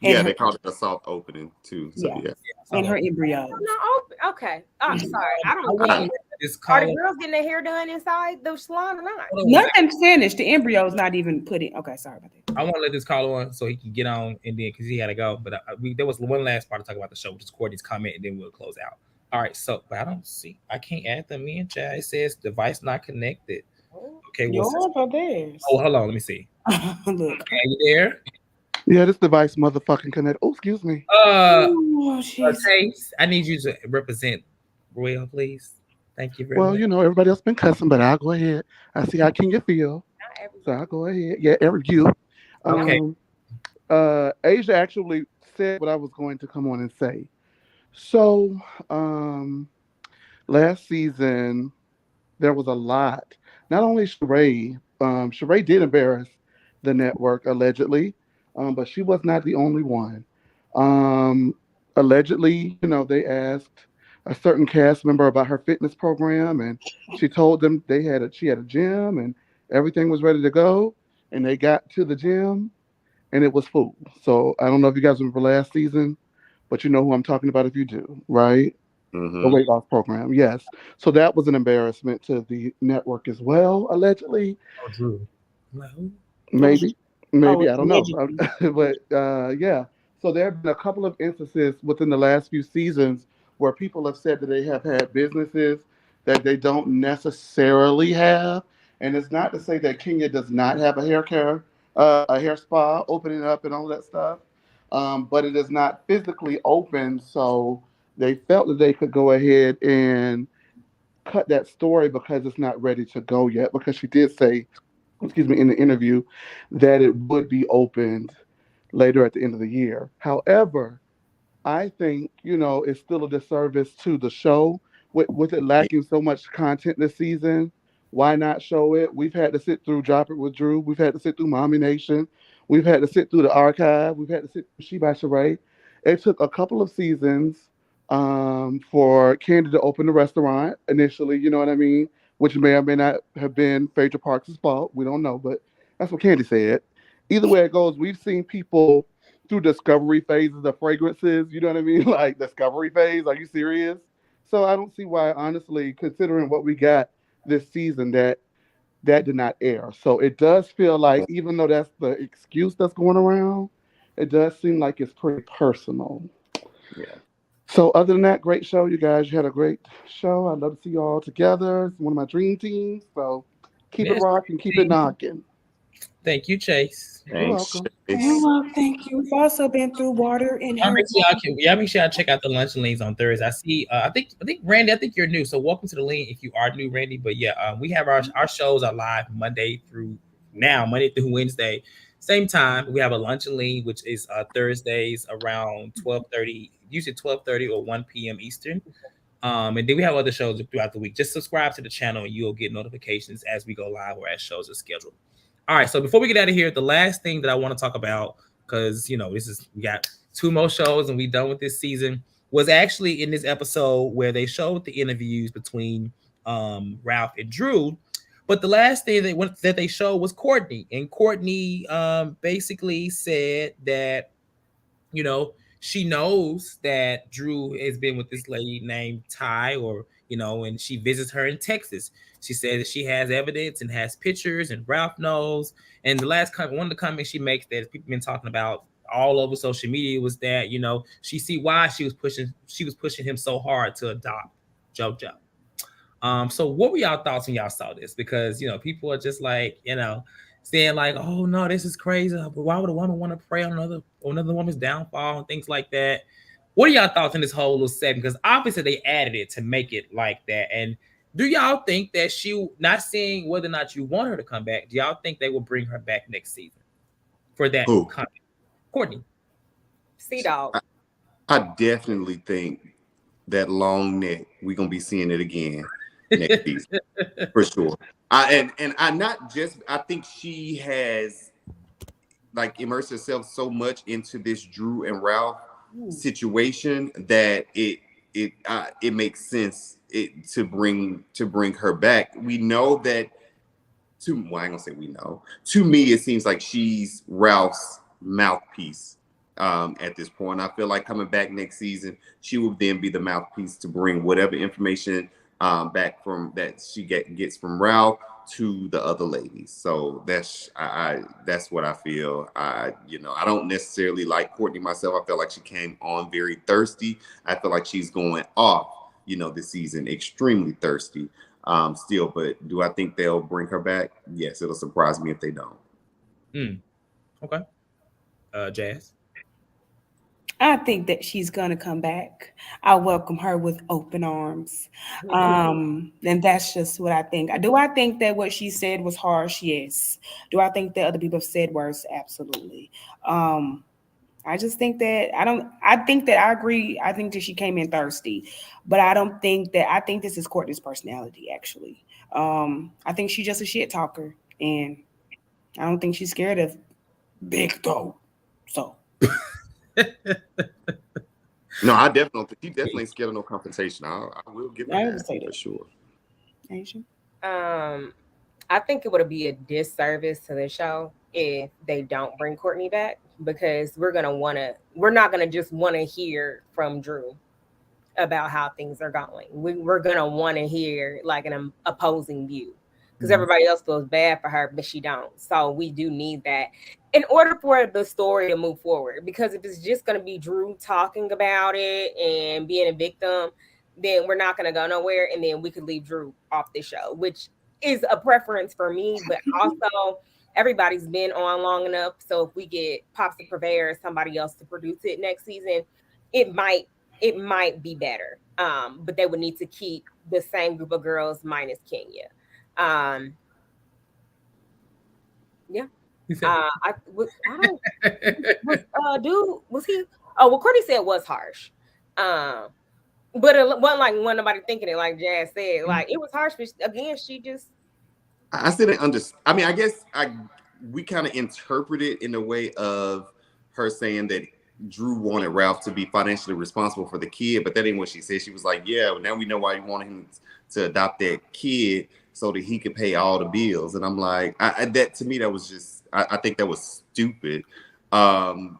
Yeah, they called it a soft opening too. So And her embryos. No, okay. I'm sorry. I don't know. Are the girls getting their hair done inside the salon or not? Nothing finished. The embryo's not even put in. Okay, sorry about that. I want to let this caller on so he can get on, and then because he had to go. But there was one last part to talk about the show, which is Courtney's comment, and then we'll close out. All right. So, but I can't add them in, chat. It says device not connected. Okay. Yours or theirs? Oh, hold on. Let me see. Look. Are you there? Yeah, this device motherfucking connect. Oh, excuse me. Taste, I need you to represent Royal, please. Thank you very much. Well, everybody else been cussing, but I'll go ahead. I see how Kenya feel. So I'll go ahead. Yeah, you. Okay. Asia actually said what I was going to come on and say. So last season, there was a lot. Not only Sheree, Sheree did embarrass the network, allegedly. But she was not the only one. Allegedly, they asked a certain cast member about her fitness program, and she told them she had a gym and everything was ready to go, and they got to the gym and it was full. So I don't know if you guys remember last season, but you know who I'm talking about if you do, right? The weight loss program, yes. So that was an embarrassment to the network as well, allegedly. Oh, Drew. Maybe, I don't know. But yeah. So there have been a couple of instances within the last few seasons where people have said that they have had businesses that they don't necessarily have. And it's not to say that Kenya does not have a hair spa opening up and all that stuff. But it is not physically open. So they felt that they could go ahead and cut that story because it's not ready to go yet. Because she did say, in the interview, that it would be opened later at the end of the year. However, I think, it's still a disservice to the show with it lacking so much content this season. Why not show it? We've had to sit through Drop It with Drew. We've had to sit through Mommy Nation. We've had to sit through the archive. We've had to sit through She by Sheree. It took a couple of seasons for Kandi to open the restaurant initially, you know what I mean? Which may or may not have been Phaedra Parks' fault. We don't know, but that's what Kandi said. Either way it goes, we've seen people through discovery phases of fragrances. You know what I mean? Like discovery phase. Are you serious? So I don't see why, honestly, considering what we got this season, that did not air. So it does feel like, even though that's the excuse that's going around, it does seem like it's pretty personal. Yeah. So other than that, great show, you guys. You had a great show. I'd love to see you all together. It's one of my dream teams. So keep it rocking, keep it knocking. Thank you, Chase. You're welcome. Thank you. We've also been through water and Make sure y'all check out the lunch and leans on Thursday. I see. I think Randy. I think you're new, so welcome to the lean if you are new, Randy. But yeah, we have our shows are live Monday through Wednesday, same time. We have a lunch and lean, which is Thursdays around 12:30, usually 12:30 or 1 p.m. Eastern. And then we have other shows throughout the week. Just subscribe to the channel and you'll get notifications as we go live or as shows are scheduled. All right, so before we get out of here, the last thing that I want to talk about, because we got 2 more shows and we done with this season, was actually in this episode where they showed the interviews between Ralph and Drew. But the last thing that they showed was Courtney, and Courtney basically said that she knows that Drew has been with this lady named Ty, and she visits her in Texas. She said that she has evidence and has pictures, and Ralph knows. And one of the comments she makes that people have been talking about all over social media was that, she see why she was pushing him so hard to adopt JoJo. So what were y'all thoughts when y'all saw this? Because, people are just like, saying like, oh no, this is crazy. But why would a woman want to prey on another woman's downfall and things like that? What are y'all thoughts on this whole little segment? Because obviously they added it to make it like that. And do y'all think that she, not seeing whether or not you want her to come back, do y'all think they will bring her back next season for that? Who? Courtney. C-Dog. I definitely think that long neck, we're gonna be seeing it again next season for sure. I think she has like immersed herself so much into this Drew and Ralph situation that it makes sense to bring her back. We know that I ain't gonna say we know. To me, it seems like she's Ralph's mouthpiece at this point. I feel like coming back next season, she will then be the mouthpiece to bring whatever information back from that she gets from Ralph to the other ladies. So that's what I feel. I don't necessarily like Courtney myself. I feel like she came on very thirsty. I feel like she's going off, this season extremely thirsty still. But do I think they'll bring her back? Yes, it'll surprise me if they don't. Okay. Jazz. I think that she's gonna come back. I welcome her with open arms. And that's just what I think. Do I think that what she said was harsh? Yes. Do I think that other people have said worse? Absolutely. I just think that I think that I agree. I think that she came in thirsty, but I think this is Courtney's personality, actually. I think she's just a shit talker, and I don't think she's scared of big dope. So No, I definitely think she definitely scared of no confrontation. I will give her that for sure. Asian. I think it would be a disservice to the show if they don't bring Courtney back, because we're not gonna just want to hear from Drew about how things are going. We're gonna want to hear like an opposing view, because everybody else feels bad for her, but she don't. So we do need that in order for the story to move forward. Because if it's just gonna be Drew talking about it and being a victim, then we're not gonna go nowhere, and then we could leave Drew off the show, which is a preference for me. But also, everybody's been on long enough, so if we get Pops the Purveyor or somebody else to produce it next season, it might be better. But they would need to keep the same group of girls minus Kenya. Yeah. Was Oh, well, Courtney said it was harsh. But it wasn't like nobody thinking it, like Jazz said. Like it was harsh, but again, she just. I still didn't understand. I mean, I guess we kind of interpret it in a way of her saying that Drew wanted Ralph to be financially responsible for the kid, but that ain't what she said. She was like, "Yeah, well, now we know why you wanted him to adopt that kid so that he could pay all the bills." And I'm like, that to me, that was just, I think that was stupid. Not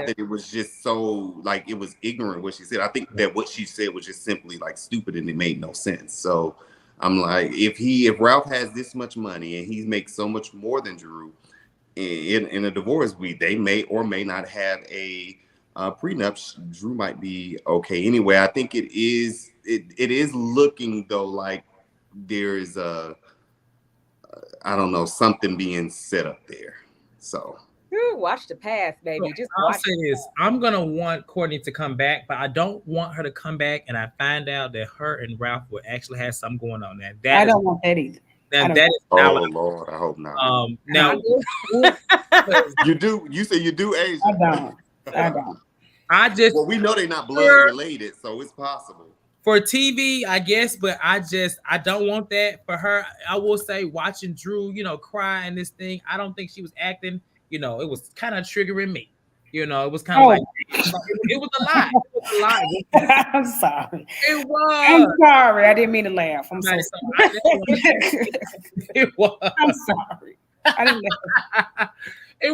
that it was just so like it was ignorant what she said. I think that what she said was just simply like stupid and it made no sense. So I'm like, if Ralph has this much money and he makes so much more than Drew in a divorce, they may or may not have a prenup. Drew might be okay anyway. I think it is looking though like there is I don't know, something being set up there. So. Watch the past, baby. So just I'll say this. I'm gonna want Courtney to come back, but I don't want her to come back and I find out that her and Ralph will actually have something going on there. I don't want that either. Now that is not what Lord, I hope not. Now you do. You say you do, Asia. I don't. Well, we know they're not blood related, so it's possible. For TV, I guess, but I don't want that for her. I will say, watching Drew, cry in this thing, I don't think she was acting. It was kind of triggering me. It was kind of like it was a lie. It was a lie. I'm sorry. It was. I'm sorry. I didn't mean to laugh. I'm sorry. It was. I'm sorry. I didn't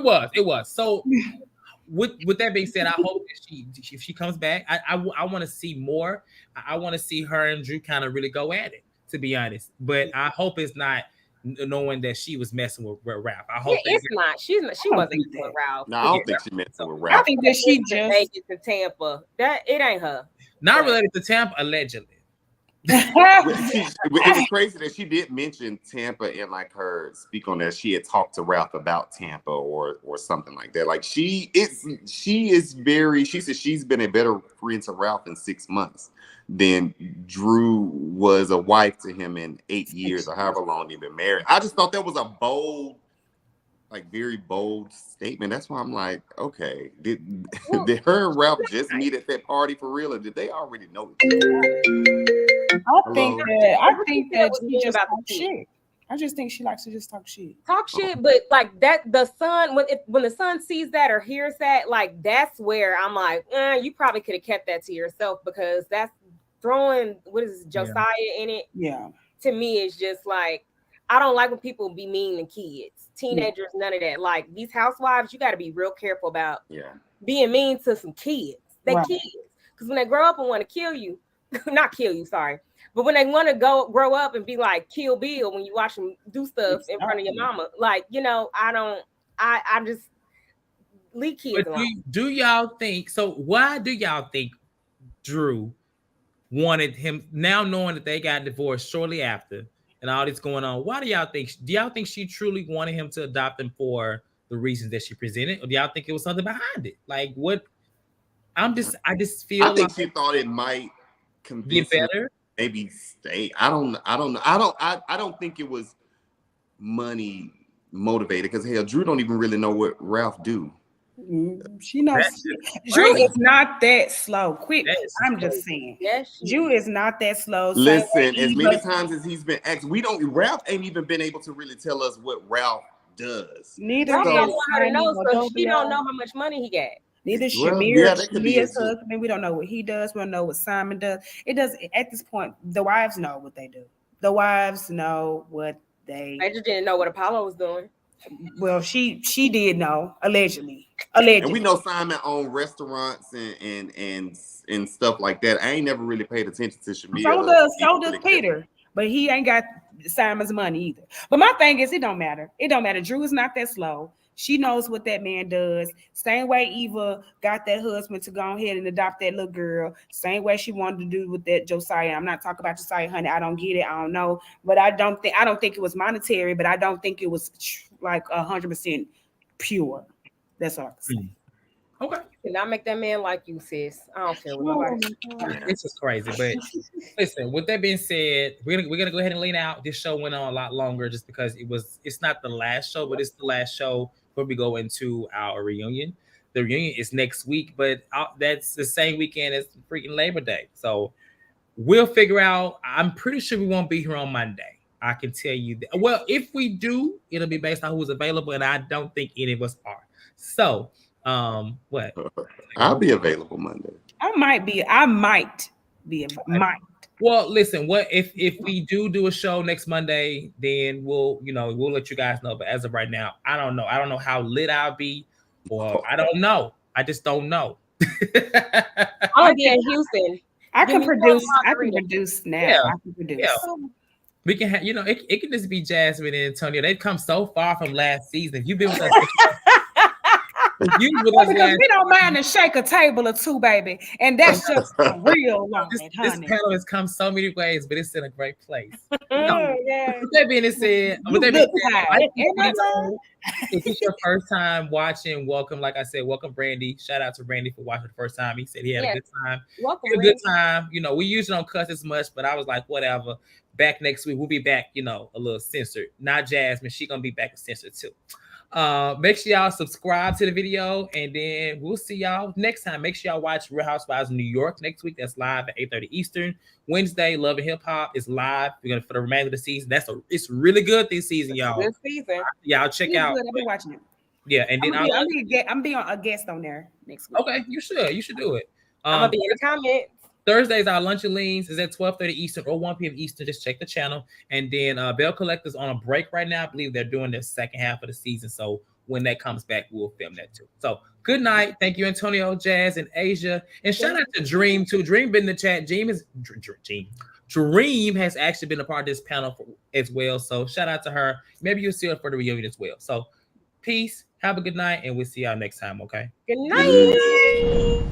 laugh. It was. So, with that being said, I hope that if she comes back, I want to see more. I want to see her and Drew kind of really go at it. To be honest, but I hope it's not. Knowing that she was messing with Ralph. I hope it's not. She wasn't messing with Ralph. No, I don't think she messing with Ralph. I think that she just made it to Tampa. That it ain't her. Not related to Tampa, allegedly. It was crazy that she did mention Tampa and like her speak on that. She had talked to Ralph about Tampa or something like that. Like she said she's been a better friend to Ralph in 6 months than Drew was a wife to him in 8 years or however long they've been married. I just thought that was a bold, like very bold statement. That's why I'm like, okay, did her and Ralph just meet at that party for real, or did they already know each other? I think that she just talk shit. I just think she likes to just talk shit. Talk shit, but like that, the son, when the son sees that or hears that, like that's where I'm like, you probably could have kept that to yourself because that's throwing Josiah in it. Yeah. To me, it's just like I don't like when people be mean to kids, teenagers, none of that. Like these housewives, you got to be real careful about being mean to some kids. They kids, because when they grow up and want to kill you, not kill you, sorry. But when they want to grow up and be like Kill Bill, when you watch them do stuff in front of your mama, like, I just leave kids alone. Do y'all think, so why do y'all think Drew wanted him, now knowing that they got divorced shortly after and all this going on, why do y'all think she truly wanted him to adopt him for the reasons that she presented? Or do y'all think it was something behind it? Like what? I just feel I think she thought it might convince get better. Maybe stay. I don't know. I don't think it was money motivated because hell, Drew don't even really know what Ralph do. She knows Drew is not that slow. Quick, I'm just saying. Yes, Drew is not that slow. Listen, as many times as he's been asked, Ralph ain't even been able to really tell us what Ralph does. Neither Ralph don't want her to know, so she don't know how much money he got. Neither Shamir's husband. We don't know what he does. We don't know what Simon does. It does at this point. The wives know what they do. The wives know what they. I just didn't know what Apollo was doing. Well, she did know allegedly. And we know Simon owned restaurants and stuff like that. I ain't never really paid attention to Shamir. So does Peter, but he ain't got Simon's money either. But my thing is, it don't matter. It don't matter. Drew is not that slow. She knows what that man does. Same way Eva got that husband to go ahead and adopt that little girl. Same way she wanted to do with that Josiah. I'm not talking about Josiah, honey. I don't get it. I don't know. But I don't think it was monetary, but I don't think it was like 100% pure. That's all I can say. Okay. Did not make that man like you, sis. I don't feel nobody. This is crazy. But listen, with that being said, we're gonna go ahead and lean out. This show went on a lot longer just because it's not the last show, but it's the last show before we go into our reunion. the reunion is next week, but that's the same weekend as freaking Labor Day. So we'll figure out. I'm pretty sure we won't be here on Monday. I can tell you that. Well, if we do, it'll be based on who's available, and I don't think any of us are. So, what? I'll be available Monday. I might be. Well, listen. What if we do a show next Monday? Then we'll let you guys know. But as of right now, I don't know. I don't know how lit I'll be, or I don't know. I just don't know. I'll be in Houston. I can produce now. Yeah. I can produce. Yeah. We can have, it can just be Jasmine and Antonio. They've come so far from last season. You've been with us. Because we don't mind to shake a table or two, baby, and that's just real long. This panel has come so many ways, but it's in a great place. With Yeah. that being said, if it's your first time watching, welcome. Like I said, welcome, Brandy. Shout out to Brandy for watching the first time. He said he had a good time. Welcome, a good time. We usually don't cuss as much, but I was like, whatever. Back next week, we'll be back. A little censored. Not Jasmine. She gonna be back censored too. Make sure y'all subscribe to the video, and then we'll see y'all next time. Make sure y'all watch Real Housewives of New York next week. That's live at 8:30 Eastern. Wednesday, Love and Hip Hop is live. We're gonna for the remainder of the season. It's really good this season, y'all. This season, y'all check out. I'll be watching it. Yeah, and then I'm being a guest on there next week. Okay, you should do it. I'm gonna be in the comments. Thursdays, our lunch and leans is at 12:30 Eastern or 1 p.m. Eastern. Just check the channel. And then Bell Collector's on a break right now. I believe they're doing the second half of the season. So when that comes back, we'll film that too. So good night. Thank you, Antonio, Jazz, and Asia. And shout out to Dream too. Dream been in the chat. Dream has actually been a part of this panel as well. So shout out to her. Maybe you'll see her for the reunion as well. So peace. Have a good night, and we'll see y'all next time. Okay. Good night.